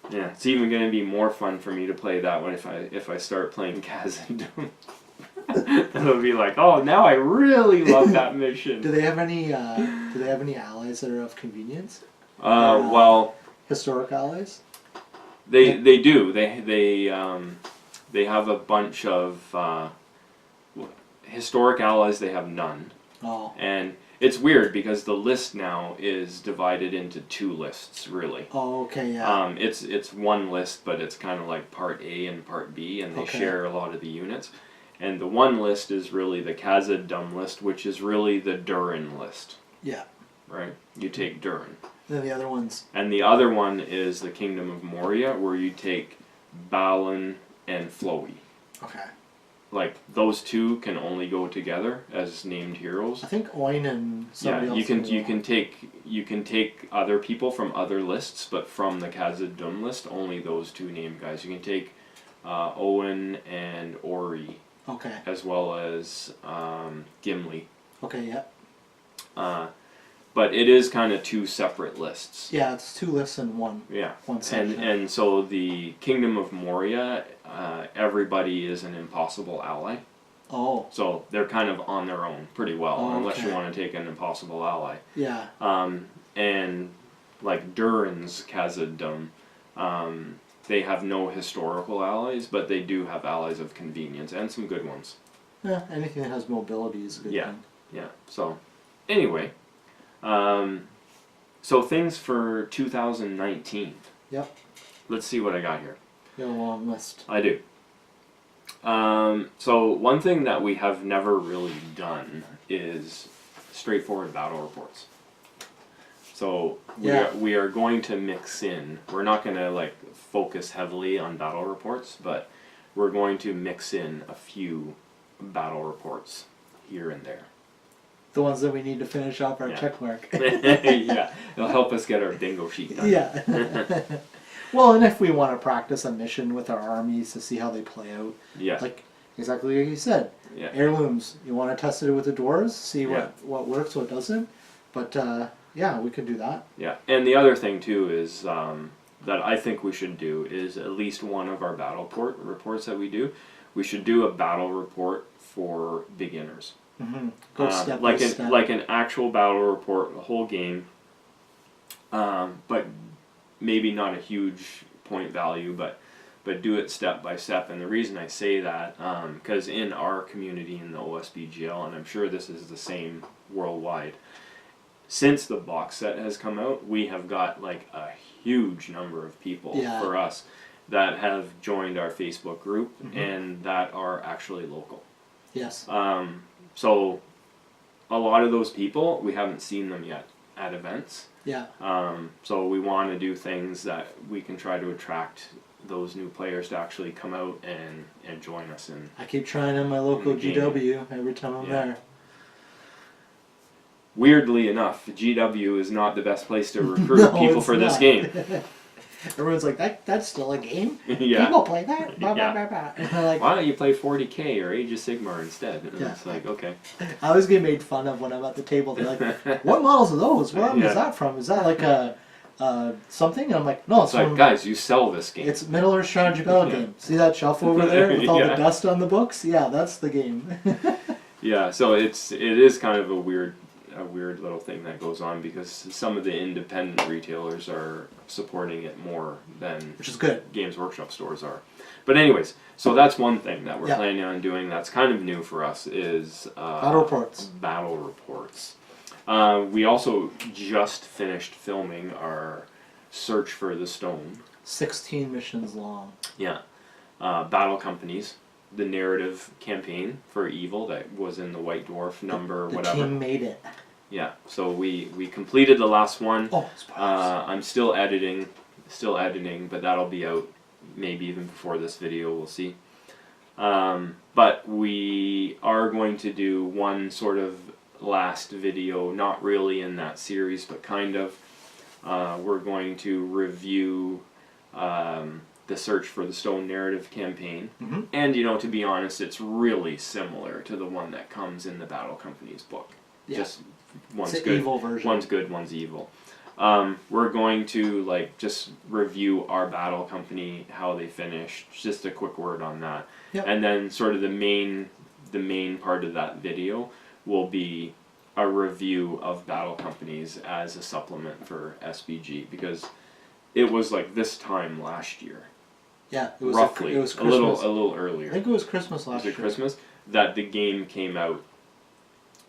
S1: yeah, it's even going to be more fun for me to play that one if I start playing Khazad. It'll be like, oh, now I really love that mission.
S2: Do they have any? Do they have any allies that are of convenience?
S1: Well,
S2: historic allies.
S1: They do. They have a bunch of historic allies. They have none.
S2: Oh.
S1: And it's weird because the list now is divided into 2 lists, really.
S2: Oh, okay, yeah.
S1: It's one list, but it's kind of like part A and part B, and they share a lot of the units. And the one list is really the Caladrim list, which is really the Durin list.
S2: Yeah.
S1: Right? You take Durin.
S2: And then the other ones.
S1: And the other one is the Kingdom of Moria, where you take Balin and Flowey.
S2: Okay.
S1: Like, those 2 can only go together as named heroes.
S2: I think Oin and somebody else.
S1: You can take other people from other lists, but from the Caladrim list, only those 2 named guys. You can take Owen and Ori.
S2: Okay.
S1: As well as Gimli.
S2: Okay, yeah.
S1: But it is kind of 2 separate lists.
S2: Yeah, it's 2 lists in one.
S1: Yeah.
S2: One section.
S1: And so the Kingdom of Moria, everybody is an impossible ally.
S2: Oh.
S1: So they're kind of on their own pretty well, unless you want to take an impossible ally.
S2: Yeah.
S1: And like Durin's Caladrim, they have no historical allies, but they do have allies of convenience and some good ones.
S2: Yeah, anything that has mobility is a good thing.
S1: Yeah. So, anyway, so things for 2019.
S2: Yep.
S1: Let's see what I got here.
S2: You have a long list.
S1: I do. So one thing that we have never really done is straightforward battle reports. So we are going to mix in. We're not going to like focus heavily on battle reports, but we're going to mix in a few battle reports here and there.
S2: The ones that we need to finish off our check mark.
S1: Yeah, it'll help us get our bingo sheet done.
S2: Yeah. Well, and if we want to practice a mission with our armies to see how they play out.
S1: Yeah.
S2: Like, exactly like you said.
S1: Yeah.
S2: Heirlooms. You want to test it with the dwarves, see what works, what doesn't. But, yeah, we could do that.
S1: Yeah, and the other thing, too, is that I think we should do is at least one of our battle reports that we do. We should do a battle report for beginners.
S2: Mm-hmm. Go step
S1: like
S2: by step.
S1: Like an actual battle report, the whole game, but maybe not a huge point value, but do it step by step. And the reason I say that, because in our community in the OSBGL, and I'm sure this is the same worldwide, since the box set has come out, we have got like a huge number of people for us that have joined our Facebook group and that are actually local.
S2: Yes.
S1: So a lot of those people, we haven't seen them yet at events.
S2: Yeah.
S1: So we want to do things that we can try to attract those new players to actually come out and join us in.
S2: I keep trying on my local GW every time I'm there.
S1: Weirdly enough, GW is not the best place to recruit people for this game.
S2: Everyone's like, that's still a game?
S1: Yeah.
S2: People play that? Blah, blah, blah, blah. And they're like,
S1: why don't you play 40k or Age of Sigmar instead? And it's like, okay.
S2: I always get made fun of when I'm at the table. They're like, what models are those? What is that from? Is that like a something? And I'm like, no, it's
S1: like, guys, you sell this game.
S2: It's Middle-Earth Strategy Battle game. See that shelf over there with all the dust on the books? Yeah, that's the game.
S1: Yeah, so it is kind of a weird little thing that goes on because some of the independent retailers are supporting it more than
S2: which is good. Games
S1: Workshop stores are. But anyways, so that's one thing that we're planning on doing that's kind of new for us is
S2: battle
S1: reports. We also just finished filming our Search for the Stone.
S2: 16 missions long.
S1: Yeah. Battle Companies. The narrative campaign for Evil that was in the White Dwarf number, whatever.
S2: The team made it.
S1: Yeah, so we completed the last one.
S2: Oh,
S1: I'm still editing, but that'll be out maybe even before this video, we'll see. But we are going to do one sort of last video, not really in that series, but kind of. We're going to review the Search for the Stone narrative campaign. And, to be honest, it's really similar to the one that comes in the Battle Company's book. Yeah. Just one's good, evil version. One's good, one's evil. We're going to, just review our Battle Company, how they finished, just a quick word on that. Yep. And then sort of the main the main part of that video will be a review of Battle Companies as a supplement for SBG, because it was like this time last year.
S2: Yeah, it was
S1: roughly
S2: it was
S1: a little earlier.
S2: I think it was Christmas last year.
S1: Was it Christmas that the game came out?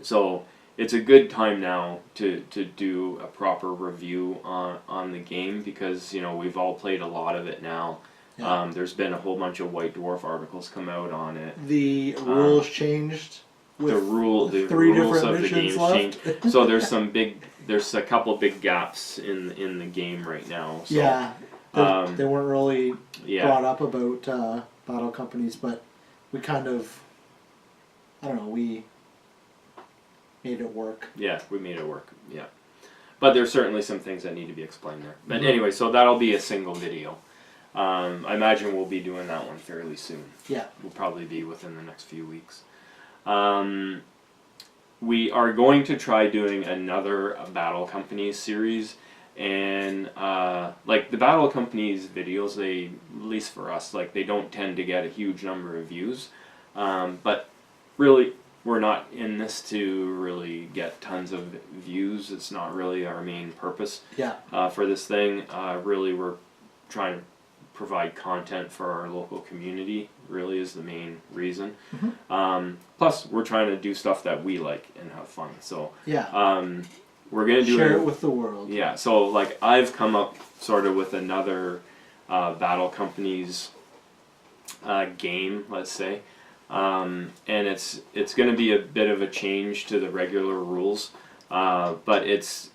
S1: So it's a good time now to do a proper review on the game, because you know we've all played a lot of it now. Yeah. There's been a whole bunch of White Dwarf articles come out on it.
S2: The rules changed.
S1: The rules of the game changed. So there's a couple big gaps in the game right now. So,
S2: yeah, they weren't really brought up about Battle Companies, but we kind of, I don't know, we made it work.
S1: Yeah, we made it work. Yeah, but there's certainly some things that need to be explained there. But anyway, so that'll be a single video. I imagine we'll be doing that one fairly soon. Yeah, we'll probably be within the next few weeks. We are going to try doing another Battle Companies series, and like the Battle Companies videos, they, at least for us, like they don't tend to get a huge number of views, but really we're not in this to really get tons of views. It's not really our main purpose. Yeah. For this thing, really we're trying to provide content for our local community, really is the main reason. Plus we're trying to do stuff that we like and have fun, so yeah, we're gonna
S2: share it with the world.
S1: Yeah, so like I've come up sort of with another Battle Companies game, let's say, and it's gonna be a bit of a change to the regular rules, but it's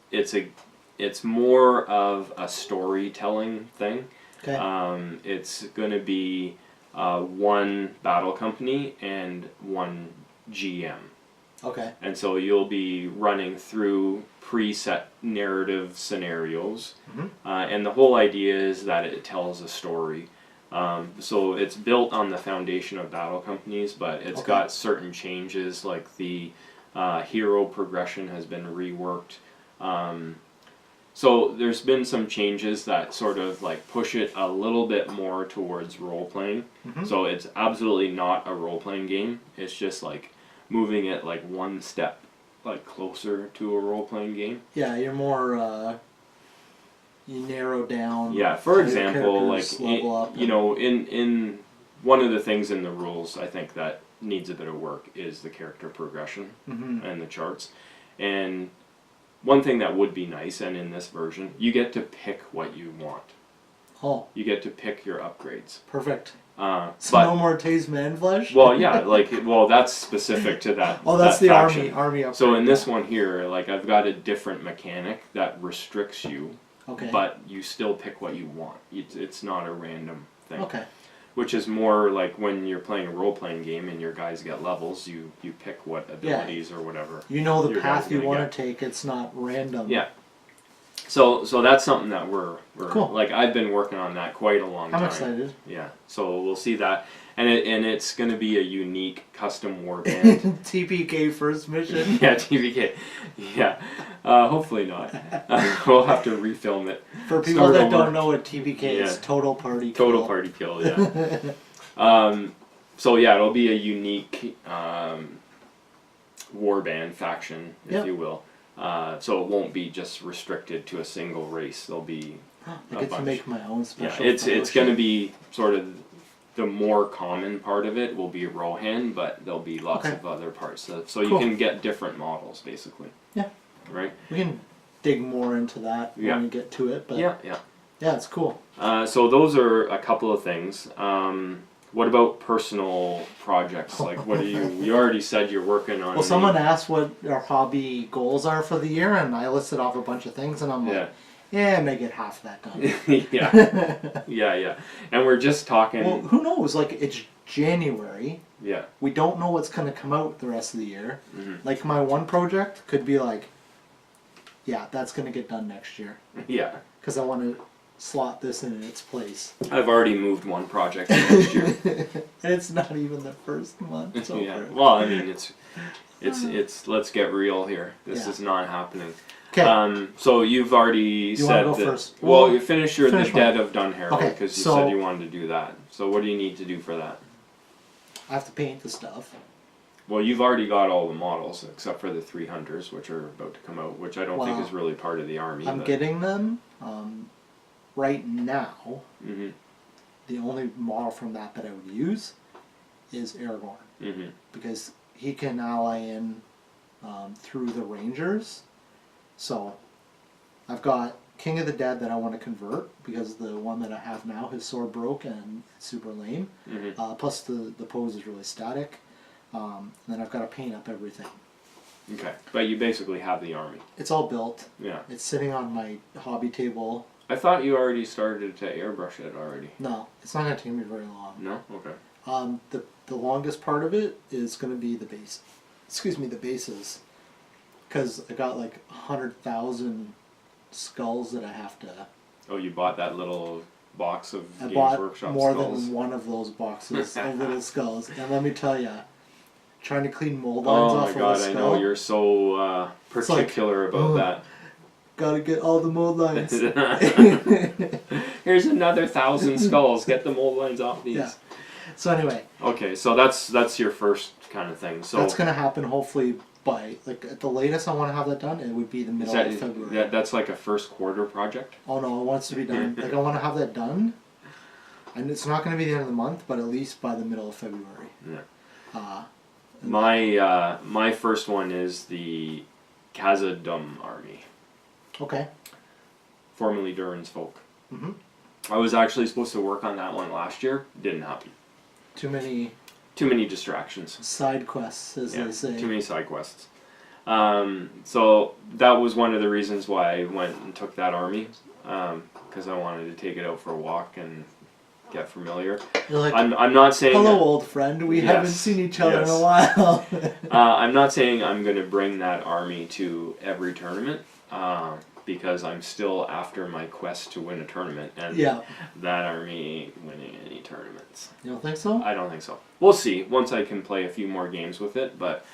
S1: more of a storytelling thing. Okay. It's going to be one Battle Company and one GM. Okay. And so you'll be running through preset narrative scenarios, and the whole idea is that it tells a story. So it's built on the foundation of Battle Companies, but it's got certain changes, like the hero progression has been reworked. So there's been some changes that sort of like push it a little bit more towards role-playing. So it's absolutely not a role-playing game. It's just like moving it like one step like closer to a role-playing game.
S2: Yeah, you're more, you narrow down.
S1: Yeah, for example, like, you know, in one of the things in the rules I think that needs a bit of work is the character progression and the charts. And one thing that would be nice, and in this version, you get to pick what you want. Oh. You get to pick your upgrades.
S2: Perfect. So no more Taze Manflesh?
S1: Well, yeah, like, well, that's specific to that.
S2: Oh, that's
S1: that
S2: the
S1: faction.
S2: army upgrade.
S1: So in this one here, like, I've got a different mechanic that restricts you, but you still pick what you want. It's not a random thing. Okay. Which is more like when you're playing a role-playing game and your guys get levels, you pick what abilities or whatever.
S2: You know the path you want to take, it's not random.
S1: Yeah. So that's something that we're cool. Like, I've been working on that quite a long time.
S2: I'm excited.
S1: Yeah. So we'll see that. And it's going to be a unique custom warband.
S2: TPK first mission?
S1: Yeah, TPK. Yeah. Hopefully not. We'll have to refilm it.
S2: For people that don't know what TPK is, Total Party Kill.
S1: Total Party Kill, yeah. So yeah, it'll be a unique warband faction, if you will. So it won't be just restricted to a single race. There'll be
S2: I get to make my own special.
S1: Yeah, it's going to be sort of the more common part of it will be Rohan, but there'll be lots of other parts. So you can get different models, basically. Yeah. Right?
S2: We can dig more into that when we get to it. But
S1: yeah,
S2: it's cool.
S1: So those are a couple of things. What about personal projects? Like, what are you already said you're working on.
S2: Well, someone asked what our hobby goals are for the year, and I listed off a bunch of things, and I'm like, yeah, make it half that done.
S1: yeah. And we're just talking.
S2: Well, who knows? Like, it's January.
S1: Yeah.
S2: We don't know what's going to come out the rest of the year. Like, my one project could be like, yeah, that's going to get done next year. Yeah. Because I want to slot this in its place.
S1: I've already moved one project next year.
S2: And it's not even the first month. So
S1: well, I mean, it's let's get real here. This is not happening. Okay. So you've already said that.
S2: First?
S1: Well, you finish The Dead of Dunharrow because you said you wanted to do that. So what do you need to do for that?
S2: I have to paint the stuff.
S1: Well, you've already got all the models except for the 300s, which are about to come out, which I don't think is really part of the army.
S2: I'm getting them right now.
S1: Mm-hmm.
S2: The only model from that I would use is Aragorn, because he can ally in through the Rangers. So I've got King of the Dead that I want to convert, because the one that I have now, his sword broke and it's super lame. Plus the pose is really static. And then I've got to paint up everything.
S1: Okay, but you basically have the army.
S2: It's all built.
S1: Yeah.
S2: It's sitting on my hobby table.
S1: I thought you already started to airbrush it already.
S2: No, it's not going to take me very long.
S1: No? Okay.
S2: The longest part of it is going to be the base. Excuse me, the bases. Because I got like 100,000 skulls that I have to...
S1: Oh, you bought that little box of Games Workshop skulls?
S2: I bought more than one of those boxes of little skulls. And let me tell you, trying to clean mold lines off of a skull... Oh my god, I know,
S1: you're so particular about that.
S2: Gotta get all the mold lines.
S1: Here's another 1,000 skulls. Get the mold lines off these. Yeah.
S2: So anyway.
S1: Okay, so that's your first kind of thing. So
S2: that's gonna happen hopefully by, like, at the latest I want to have that done. It would be the middle of February.
S1: That's like a first quarter project.
S2: Oh no, it wants to be done. Like, I want to have that done, and it's not gonna be the end of the month, but at least by the middle of February.
S1: Yeah. My first one is the Caladrim army. Okay. Formerly Durin's folk. I was actually supposed to work on that one last year. Didn't happen.
S2: Too many
S1: distractions.
S2: Side quests, as they say.
S1: Too many side quests. So that was one of the reasons why I went and took that army, because I wanted to take it out for a walk and get familiar.
S2: You're like,
S1: I'm not saying...
S2: Hello, old friend. We haven't seen each other in a while.
S1: I'm not saying I'm going to bring that army to every tournament, because I'm still after my quest to win a tournament, and that army ain't winning any tournaments.
S2: You don't think so?
S1: I don't think so. We'll see once I can play a few more games with it, but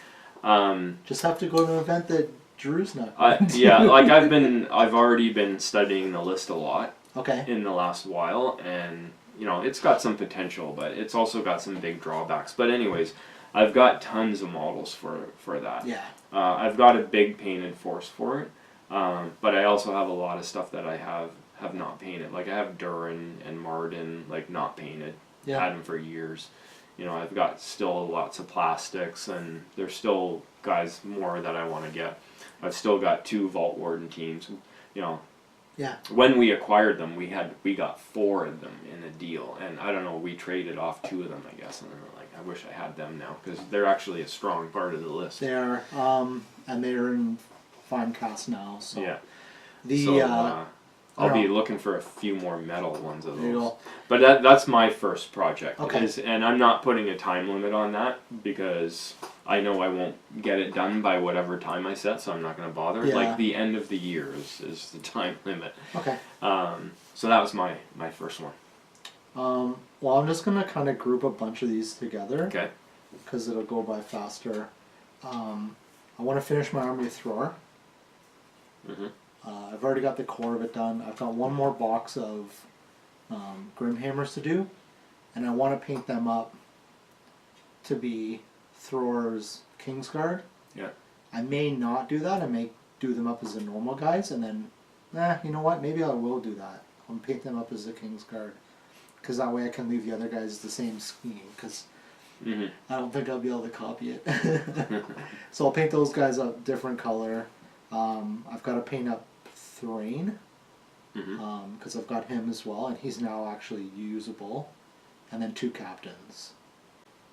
S2: just have to go to an event that Drew's not going to.
S1: Yeah, like I've already been studying the list a lot.
S2: Okay.
S1: In the last while, and you know, it's got some potential, but it's also got some big drawbacks. But anyways, I've got tons of models for that.
S2: Yeah.
S1: I've got a big painted force for it. But I also have a lot of stuff that I have not painted. Like I have Durin and Marden, like, not painted.
S2: Yeah.
S1: Had them for years. You know, I've got still lots of plastics, and there's still guys more that I want to get. I've still got 2 Vault Warden teams. You know.
S2: Yeah.
S1: When we acquired them, we got 4 of them in a deal, and I don't know, we traded off 2 of them, I guess, and we're like, I wish I had them now, because they're actually a strong part of the list.
S2: They are, and they're in fine cast now, so.
S1: Yeah. I'll be looking for a few more metal ones of those.
S2: There you go.
S1: But that's my first project.
S2: Okay.
S1: And I'm not putting a time limit on that, because I know I won't get it done by whatever time I set, so I'm not going to bother.
S2: Yeah.
S1: Like the end of the year is the time limit.
S2: Okay.
S1: So that was my first one.
S2: Well, I'm just going to kind of group a bunch of these together.
S1: Okay.
S2: Because it'll go by faster. I want to finish my army of Thror. I've already got the core of it done. I've got one more box of Grimhammers to do, and I want to paint them up to be Thror's Kingsguard.
S1: Yeah.
S2: I may not do that. I may do them up as the normal guys, and then, you know what? Maybe I will do that. I'll paint them up as the Kingsguard, because that way I can leave the other guys the same scheme, because I don't think I'll be able to copy it. So I'll paint those guys up different color. I've got to paint up Thrain, because I've got him as well, and he's now actually usable. And then 2 captains,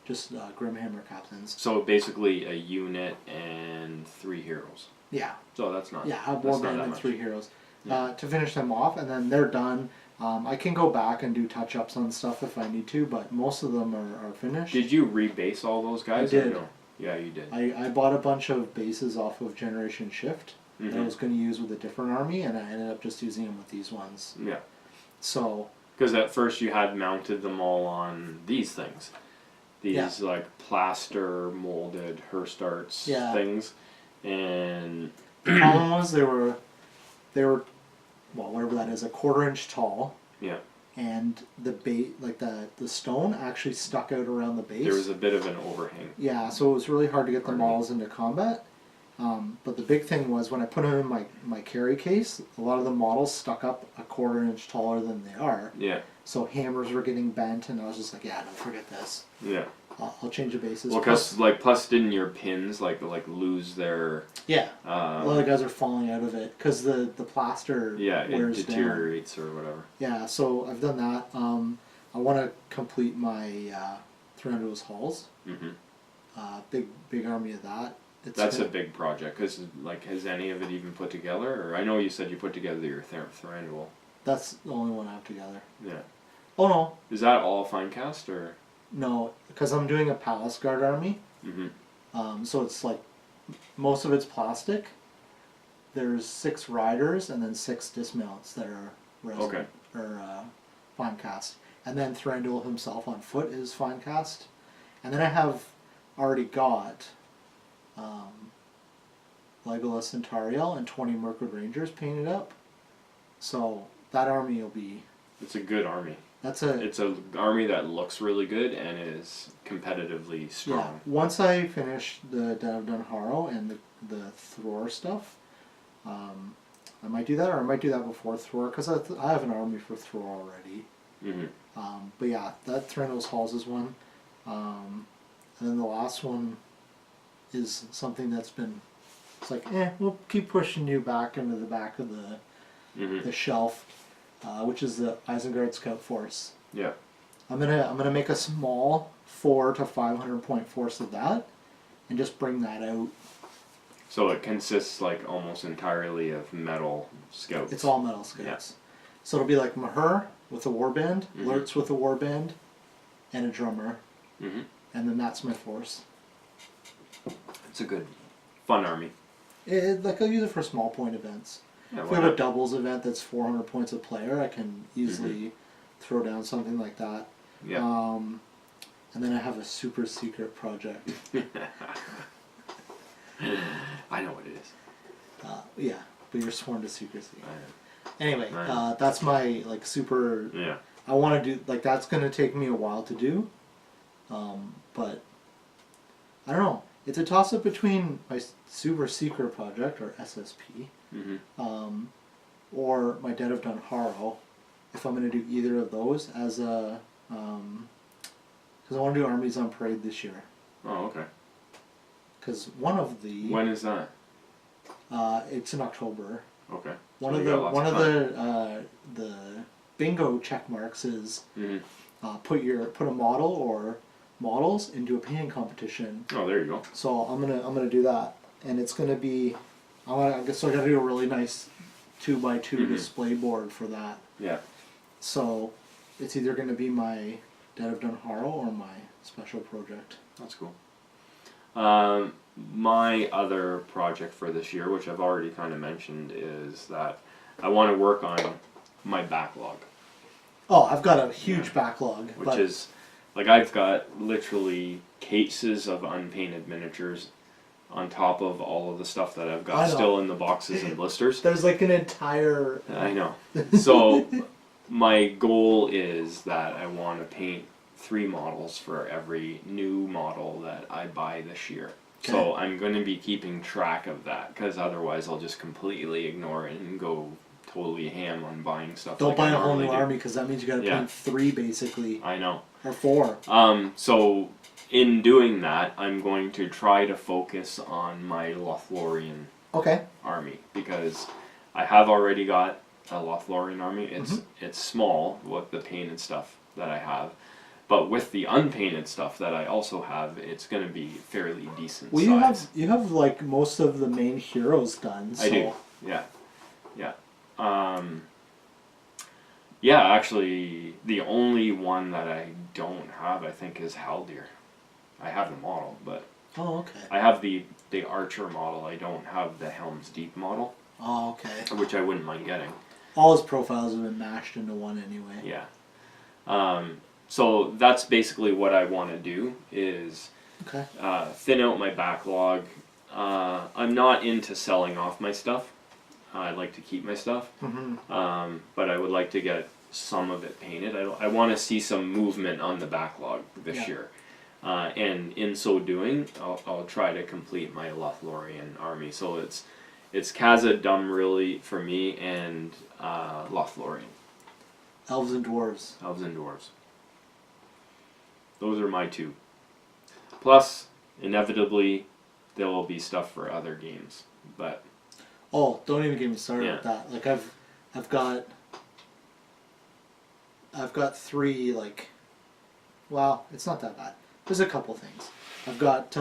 S2: just Grimhammer captains.
S1: So basically a unit and 3 heroes.
S2: Yeah.
S1: So that's not.
S2: Yeah, I have 1 man and 3 heroes to finish them off, and then they're done. I can go back and do touch-ups on stuff if I need to, but most of them are finished.
S1: Did you rebase all those guys?
S2: I did.
S1: No? Yeah, you did.
S2: I bought a bunch of bases off of Generation Shift that I was going to use with a different army, and I ended up just using them with these ones.
S1: Yeah.
S2: So.
S1: Because at first you had mounted them all on these things. These like plaster molded Herstarts things. And
S2: the problem was they were well, whatever that is, a 1/4 inch tall.
S1: Yeah.
S2: and the the stone actually stuck out around the base.
S1: There was a bit of an overhang.
S2: Yeah, so it was really hard to get the models into combat. But the big thing was when I put them in my carry case, a lot of the models stuck up a 1/4 inch taller than they are.
S1: Yeah.
S2: So hammers were getting bent, and I was just like, yeah, no, forget this.
S1: Yeah.
S2: I'll change the bases.
S1: Well, plus didn't your pins like lose their?
S2: Yeah. A lot of guys are falling out of it because the plaster wears
S1: it deteriorates down. Or whatever.
S2: Yeah, so I've done that. I want to complete my Thranduil's Halls. Big army of that.
S1: That's a big project because has any of it even put together? Or I know you said you put together your Thranduil.
S2: That's the only one I have together.
S1: Yeah.
S2: Oh no.
S1: Is that all fine cast or?
S2: No, because I'm doing a Palace Guard army. So it's most of it's plastic. There's 6 riders and then 6 dismounts that are resin or fine cast, and then Thranduil himself on foot is fine cast, and then I have already got Legolas and Tariel and 20 Mirkwood Rangers painted up. So that army will be.
S1: It's a good army.
S2: It's
S1: an army that looks really good and is competitively strong.
S2: Yeah. Once I finish the Den of Dunharrow and the Thror stuff, I might do that, or I might do that before Thror, because I have an army for Thror already. But yeah, that Thranduil's Halls is one. And then the last one is something that's been, it's like, we'll keep pushing you back into the back of the shelf. Which is the Isengard Scout Force.
S1: Yeah.
S2: I'm gonna make a small 400 to 500 point force of that, and just bring that out.
S1: So it consists almost entirely of metal scouts.
S2: It's all metal scouts. Yeah. So it'll be like Mahur with a warband, Lurtz with a warband, and a drummer, and then that's my force.
S1: It's a good, fun army.
S2: I'll use it for small point events. Yeah, if we have a doubles event that's 400 points a player, I can easily throw down something like that.
S1: Yeah.
S2: And then I have a super secret project.
S1: I know what it is.
S2: Yeah, but you're sworn to secrecy. Anyway, that's my super.
S1: Yeah.
S2: I want to do that's going to take me a while to do, but I don't know. It's a toss up between my super secret project or SSP. Or my Den of Dunharrow, if I'm going to do either of those as a, because I want to do Armies on Parade this year.
S1: Oh, okay.
S2: Because one of the.
S1: When is that?
S2: It's in October.
S1: Okay.
S2: One of the bingo check marks is put a model or models into a painting competition.
S1: Oh, there you go.
S2: So I'm gonna do that, and it's gonna be. I guess I gotta do a really nice 2x2 display board for that.
S1: Yeah.
S2: So it's either gonna be my Den of Dunharrow or my special project.
S1: That's cool. My other project for this year, which I've already kind of mentioned, is that I want to work on my backlog.
S2: Oh, I've got a huge backlog.
S1: Which is, I've got literally cases of unpainted miniatures on top of all of the stuff that I've got still in the boxes and blisters.
S2: There's an entire...
S1: I know. So my goal is that I want to paint 3 models for every new model that I buy this year. Okay. So I'm going to be keeping track of that, because otherwise I'll just completely ignore it and go totally ham on buying stuff.
S2: Don't buy a whole new army, because that means you got to paint 3 basically.
S1: I know.
S2: Or 4.
S1: So in doing that, I'm going to try to focus on my Lothlorien army, because I have already got a Lothlorien army. It's small with the painted stuff that I have, but with the unpainted stuff that I also have, it's going to be fairly decent.
S2: Well, you have most of the main heroes done. So.
S1: I do. Yeah. Yeah, actually, the only one that I don't have, I think, is Haldir. I have the model, but I have the Archer model. I don't have the Helm's Deep model.
S2: Oh, okay.
S1: Which I wouldn't mind getting.
S2: All his profiles have been mashed into one anyway.
S1: Yeah. So that's basically what I want to do, is thin out my backlog. I'm not into selling off my stuff. I like to keep my stuff. But I would like to get some of it painted. I want to see some movement on the backlog this year. And in so doing, I'll try to complete my Lothlorien army. So it's Khazad-dûm really for me, and Lothlorien.
S2: Elves and dwarves.
S1: Elves and dwarves. Those are my two. Plus, inevitably, there will be stuff for other games. But
S2: don't even get me started with that. Like I've got 3 like. Well, it's not that bad. There's a couple things. I've got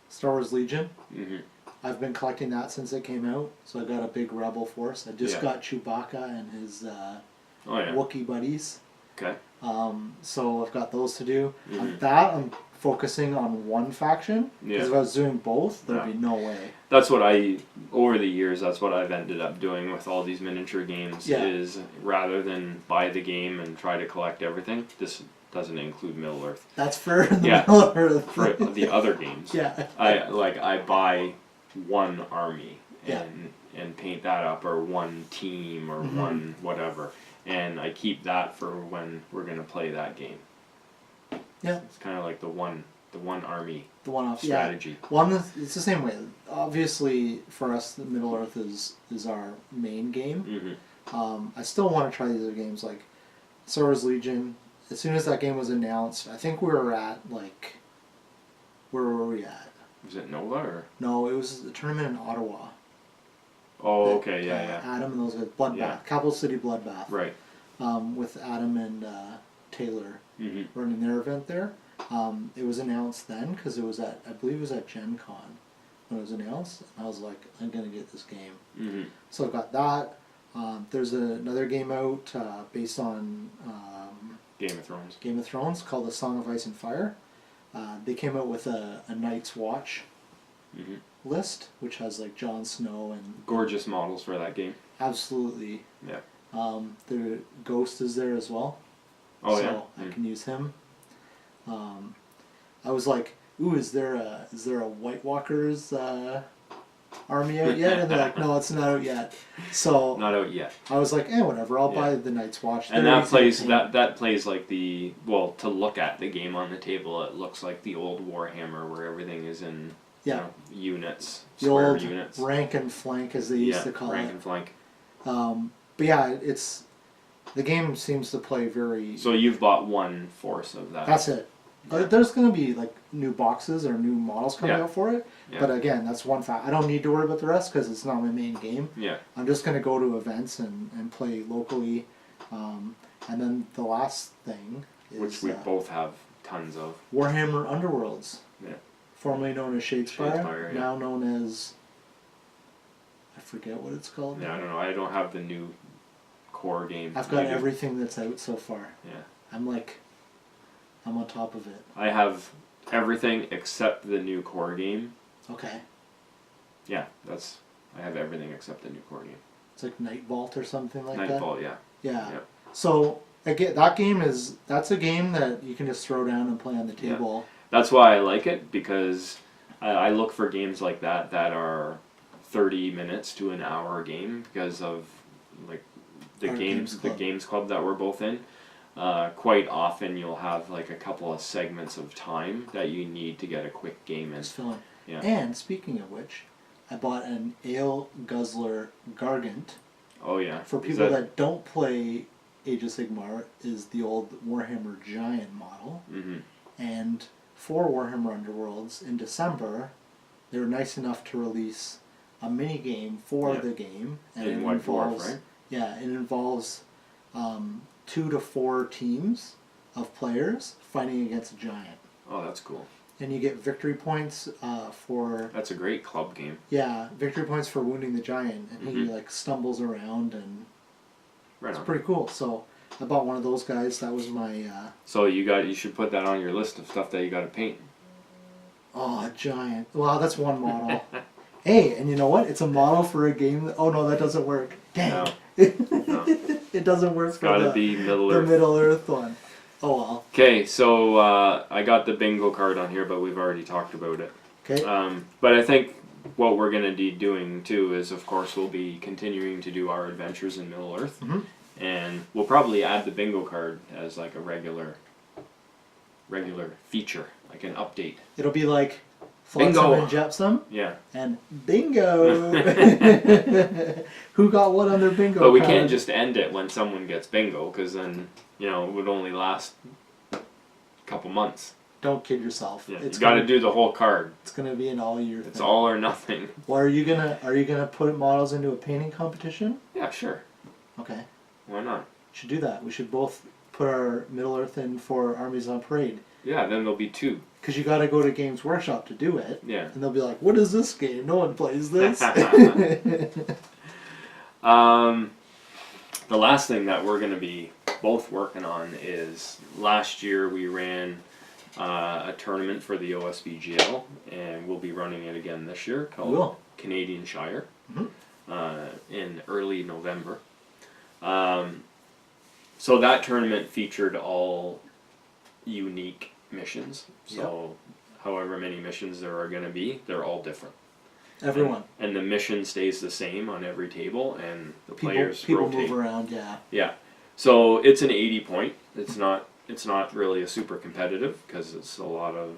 S2: Star Wars Legion.
S1: Mm-hmm.
S2: I've been collecting that since it came out, so I got a big Rebel force. I just got Chewbacca and his Wookiee buddies.
S1: Okay.
S2: So I've got those to do.
S1: Mm-hmm.
S2: On that, I'm focusing on one faction, because if I was doing both, there'd be no way.
S1: That's what over the years, that's what I've ended up doing with all these miniature games, is rather than buy the game and try to collect everything, this doesn't include Middle-Earth.
S2: That's for the Middle-Earth.
S1: For the other games. I buy one army and paint that up, or one team, or one whatever, and I keep that for when we're going to play that game.
S2: Yeah.
S1: It's kind of like the one army
S2: one-off
S1: strategy.
S2: Yeah. It's the same way. Obviously, for us, the Middle-Earth is our main game. Mm-hmm. I still want to try these other games, like Star Wars Legion. As soon as that game was announced, I think we were at, like, where were we at?
S1: Was it Nova, or?
S2: No, it was a tournament in Ottawa.
S1: Oh, okay, yeah.
S2: Adam and those guys, Bloodbath, Capital City Bloodbath.
S1: Right.
S2: With Adam and Taylor running their event there. It was announced then, because it was I believe it was at Gen Con when it was announced, and I was like, I'm going to get this game. Mm-hmm. So I've got that. There's another game out based on Game of Thrones called The Song of Ice and Fire. They came out with a Night's Watch list, which has like Jon Snow and
S1: gorgeous models for that game.
S2: Absolutely.
S1: Yeah.
S2: The Ghost is there as well.
S1: Oh,
S2: so I can use him. I was like, ooh, is there a White Walkers army out yet? And they're like, no, it's not out yet. So
S1: not out yet.
S2: I was like, whatever, I'll buy the Night's Watch.
S1: And that plays like to look at the game on the table, it looks like the old Warhammer where everything is in units,
S2: the
S1: square
S2: old
S1: units.
S2: Rank and flank, as they used to call
S1: rank and flank.
S2: But yeah, the game seems to play very.
S1: So you've bought one force of that.
S2: That's it. There's going to be like new boxes or new models coming out for it. Yeah. But again, that's one fact. I don't need to worry about the rest because it's not my main game. Yeah. I'm just going to go to events and play locally. And then the last thing is, which we
S1: both have tons of.
S2: Warhammer Underworlds. Yeah. Formerly known as Shadespire, now known as, I forget what it's called.
S1: Yeah, I don't know. I don't have the new core game.
S2: I've got everything that's out so far.
S1: Yeah.
S2: I'm on top of it.
S1: I have everything except the new core game.
S2: Okay.
S1: Yeah, I have everything except the new core game.
S2: It's like Night Vault or something like that?
S1: Night Vault, yeah.
S2: Yeah. Yep. So, again, that's a game that you can just throw down and play on the table.
S1: Yeah. That's why I like it, because I look for games like that are 30 minutes to an hour game, because of like the games club that we're both in. Quite often you'll have like a couple of segments of time that you need to get a quick game in.
S2: Yeah. And speaking of which, I bought an Ale Guzzler Gargant.
S1: Oh yeah.
S2: For people that don't play Age of Sigmar, is the old Warhammer Giant model. Mm-hmm. And for Warhammer Underworlds in December, they were nice enough to release a mini game for the game, and it involves right? Yeah, it involves 2 to 4 teams of players fighting against a giant.
S1: Oh, that's cool.
S2: And you get victory points for.
S1: That's a great club game.
S2: Yeah, victory points for wounding the giant, and he like stumbles around, and it's pretty cool. So I bought one of those guys. That was my.
S1: So you should put that on your list of stuff that you got to paint.
S2: Oh, a giant! Well, that's one model. Hey, and you know what? It's a model for a game. Oh no, that doesn't work. Dang. No. It doesn't work. It's
S1: got to be Middle-Earth.
S2: The Middle-Earth one. Oh well.
S1: Okay, so I got the bingo card on here, but we've already talked about it.
S2: Okay.
S1: But I think what we're going to be doing too is, of course, we'll be continuing to do our adventures in Middle-Earth. Mm-hmm. And we'll probably add the bingo card as like a regular feature, like an update.
S2: It'll be like Flotsam and Jetsam.
S1: Yeah.
S2: And bingo. Who got what on their bingo?
S1: But we can't just end it when someone gets bingo, because then it would only last a couple months.
S2: Don't kid yourself.
S1: Yeah, you got to do the whole card.
S2: It's gonna be an all-year thing.
S1: It's all or nothing.
S2: Well, are you gonna put models into a painting competition?
S1: Yeah, sure.
S2: Okay.
S1: Why not?
S2: We should do that. We should both put our Middle-Earth in for Armies on Parade.
S1: Yeah, then there'll be 2.
S2: Because you got to go to Games Workshop to do it.
S1: Yeah.
S2: And they'll be like, "What is this game? No one plays this."
S1: The last thing that we're going to be both working on is, last year we ran a tournament for the OSBGL, and we'll be running it again this year, called Canadian Shire, in early November. So that tournament featured all unique missions. So however many missions there are going to be, they're all different.
S2: Everyone.
S1: And the mission stays the same on every table, and the players
S2: people
S1: rotate.
S2: Move around, yeah.
S1: Yeah. So it's an 80 point. It's not really a super competitive, because it's a lot of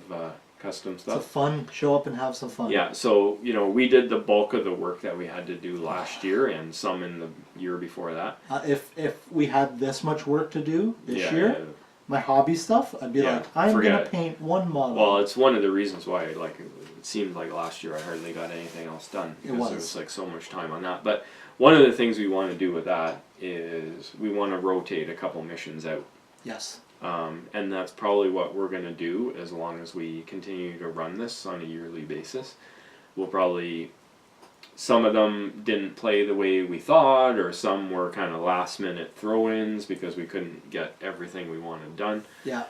S1: custom stuff.
S2: It's a fun, show up and have some fun.
S1: Yeah, so we did the bulk of the work that we had to do last year, and some in the year before that.
S2: If we had this much work to do this year, my hobby stuff, I'd be like, I'm gonna paint one model.
S1: Well, it's one of the reasons why it seemed like last year I hardly got anything else done, because there was like so much time on that. But one of the things we want to do with that is we want to rotate a couple missions out.
S2: Yes.
S1: And that's probably what we're going to do as long as we continue to run this on a yearly basis. We'll probably, some of them didn't play the way we thought, or some were kind of last minute throw-ins because we couldn't get everything we wanted done.
S2: Yeah.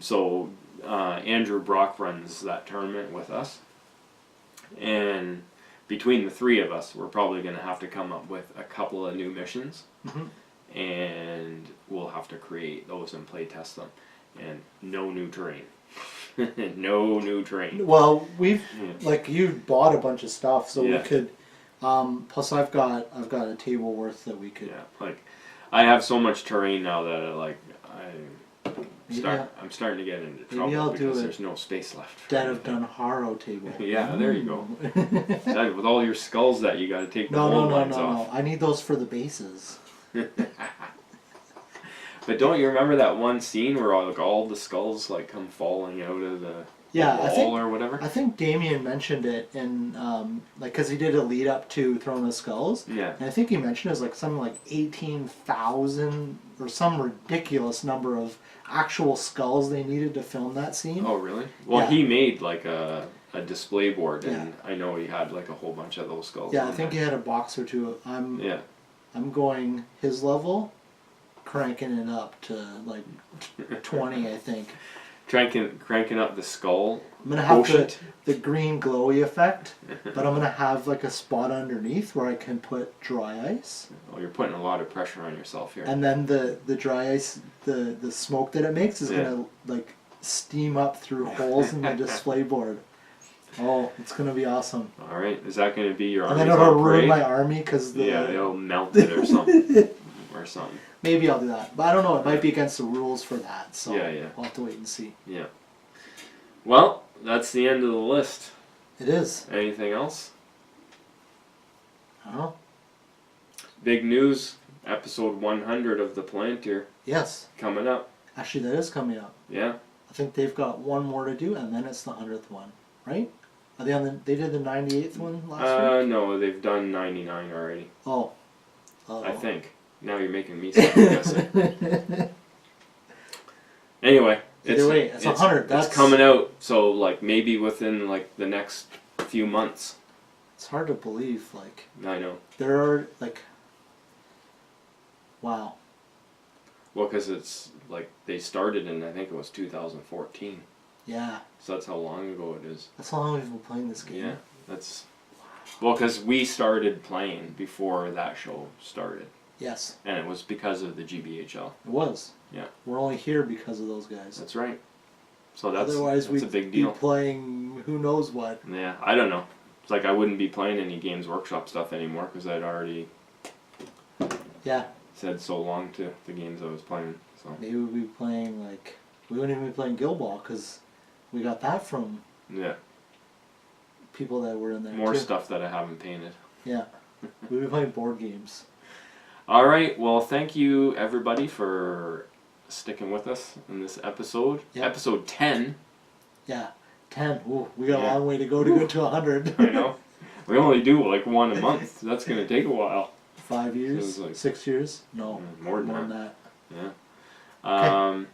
S1: So Andrew Brock runs that tournament with us, and between the 3 of us, we're probably going to have to come up with a couple of new missions. And we'll have to create those and play test them, and no new terrain. No new terrain.
S2: Well, we've like, you bought a bunch of stuff, so we could. Plus, I've got a table worth that we could.
S1: Yeah, like I have so much terrain now that I'm starting to get into trouble because there's no space left.
S2: Den of Dunharrow table.
S1: Yeah, there you go. With all your skulls that you got to take the old ones off.
S2: No. I need those for the bases.
S1: But don't you remember that one scene where all the skulls come falling out of the wall or whatever?
S2: I think Damien mentioned it in because he did a lead up to Throne of Skulls.
S1: Yeah.
S2: And I think he mentioned it was something like 18,000 or some ridiculous number of actual skulls they needed to film that scene.
S1: Oh really? Well, he made a display board, and I know he had a whole bunch of those skulls.
S2: Yeah, I think he had a box or two. I'm going his level, cranking it up to 20, I think.
S1: Cranking up the skull.
S2: I'm gonna have the green glowy effect, but I'm gonna have a spot underneath where I can put dry ice.
S1: Oh, you're putting a lot of pressure on yourself here.
S2: And then the dry ice, the smoke that it makes is gonna steam up through holes in the display board. Oh, it's gonna be awesome.
S1: All right, is that gonna be your?
S2: And then it'll ruin my army because
S1: they'll melt it or something.
S2: Maybe I'll do that, but I don't know. It might be against the rules for that, so I'll have to wait and see.
S1: Yeah. Well, that's the end of the list.
S2: It is.
S1: Anything else?
S2: I don't know.
S1: Big news! Episode 100 of the Planter.
S2: Yes.
S1: Coming up.
S2: Actually, that is coming up.
S1: Yeah.
S2: I think they've got one more to do, and then it's the 100th one, right? Are they on they did the 98th one last week?
S1: No, they've done 99 already.
S2: Oh.
S1: I think. Now you're making me second guess it. Anyway,
S2: it's 100.
S1: It's coming out, so maybe within the next few months.
S2: It's hard to believe.
S1: I know.
S2: There are wow.
S1: Well, because it's they started in, I think it was 2014.
S2: Yeah.
S1: So that's how long ago it is.
S2: That's how long we've been playing this game.
S1: Yeah, that's. Well, because we started playing before that show started.
S2: Yes.
S1: And it was because of the GBHL.
S2: It was.
S1: Yeah.
S2: We're only here because of those guys.
S1: That's right. So that's
S2: otherwise
S1: a big deal.
S2: We'd be playing who knows what.
S1: Yeah, I don't know. It's I wouldn't be playing any Games Workshop stuff anymore because I'd already.
S2: Yeah.
S1: said so long to the games I was playing. So
S2: maybe we'll be playing like we wouldn't even be playing Guild Ball because we got that from people that were in there.
S1: More
S2: too.
S1: stuff that I haven't painted.
S2: Yeah, we'll be playing board games.
S1: All right. Well, thank you everybody for sticking with us in this episode.
S2: Yep.
S1: Episode 10.
S2: Yeah, 10. Ooh, we got a long way to go to get to 100.
S1: I know. We only do like one a month. That's gonna take a while.
S2: 5 years?
S1: Like,
S2: 6 years? No,
S1: more than that.
S2: that.
S1: Yeah.
S2: Okay.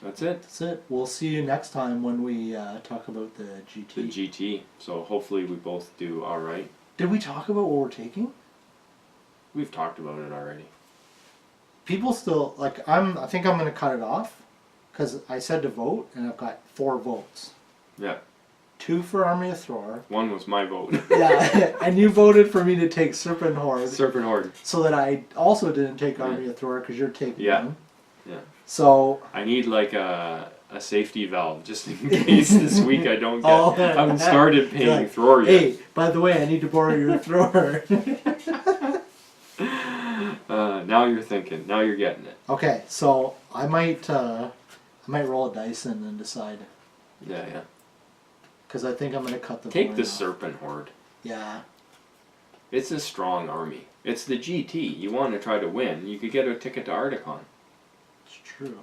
S1: That's it.
S2: That's it. We'll see you next time when we talk about the GT.
S1: The GT. So hopefully we both do all right.
S2: Did we talk about what we're taking?
S1: We've talked about it already.
S2: People still like. I think I'm gonna cut it off because I said to vote and I've got 4 votes.
S1: Yeah.
S2: 2 for Army of Thor.
S1: 1 was my vote.
S2: Yeah, and you voted for me to take Serpent Horde.
S1: Serpent Horde.
S2: So that I also didn't take Army of Thor because you're taking them.
S1: Yeah.
S2: So
S1: I need like a safety valve just in case this week I don't get. I haven't started paying
S2: like,
S1: Thor yet.
S2: Hey, by the way, I need to borrow your thrower.
S1: Now you're thinking. Now you're getting it.
S2: Okay, so I might roll a dice and then decide.
S1: Yeah.
S2: Because I think I'm gonna cut the.
S1: Take the
S2: off.
S1: Serpent Horde.
S2: Yeah.
S1: It's a strong army. It's the GT. You want to try to win. You could get a ticket to Articon.
S2: It's true.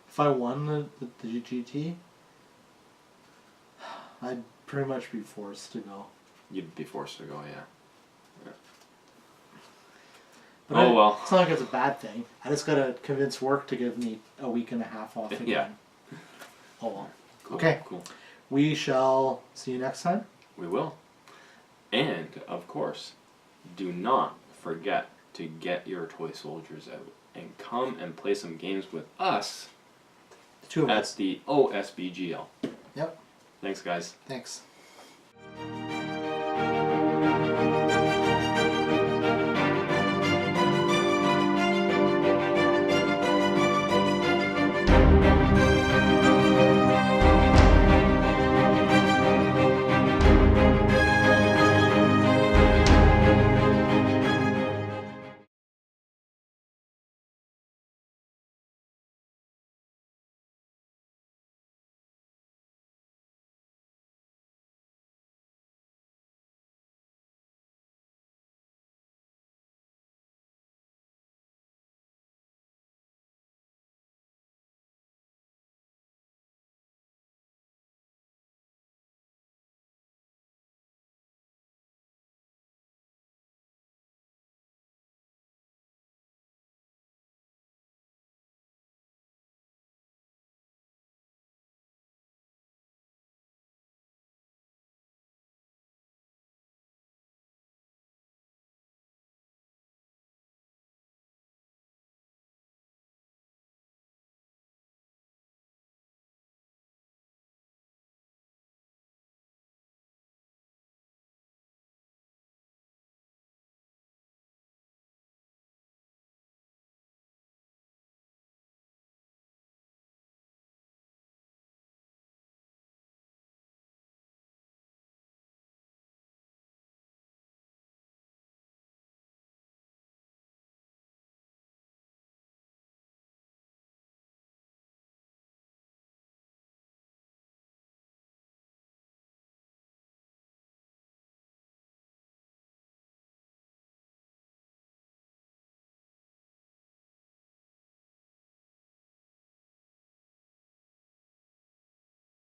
S2: If I won the GT, I'd pretty much be forced to go.
S1: You'd be forced to go, yeah.
S2: But
S1: well.
S2: It's not like it's a bad thing. I just gotta convince work to give me a week and a half off again.
S1: Yeah.
S2: Oh well.
S1: Cool,
S2: Okay.
S1: Cool.
S2: We shall see you next time.
S1: We will. And, of course, do not forget to get your toy soldiers out and come and play some games with us
S2: The 2 of
S1: at
S2: us.
S1: the OSBGL.
S2: Yep.
S1: Thanks, guys.
S2: Thanks.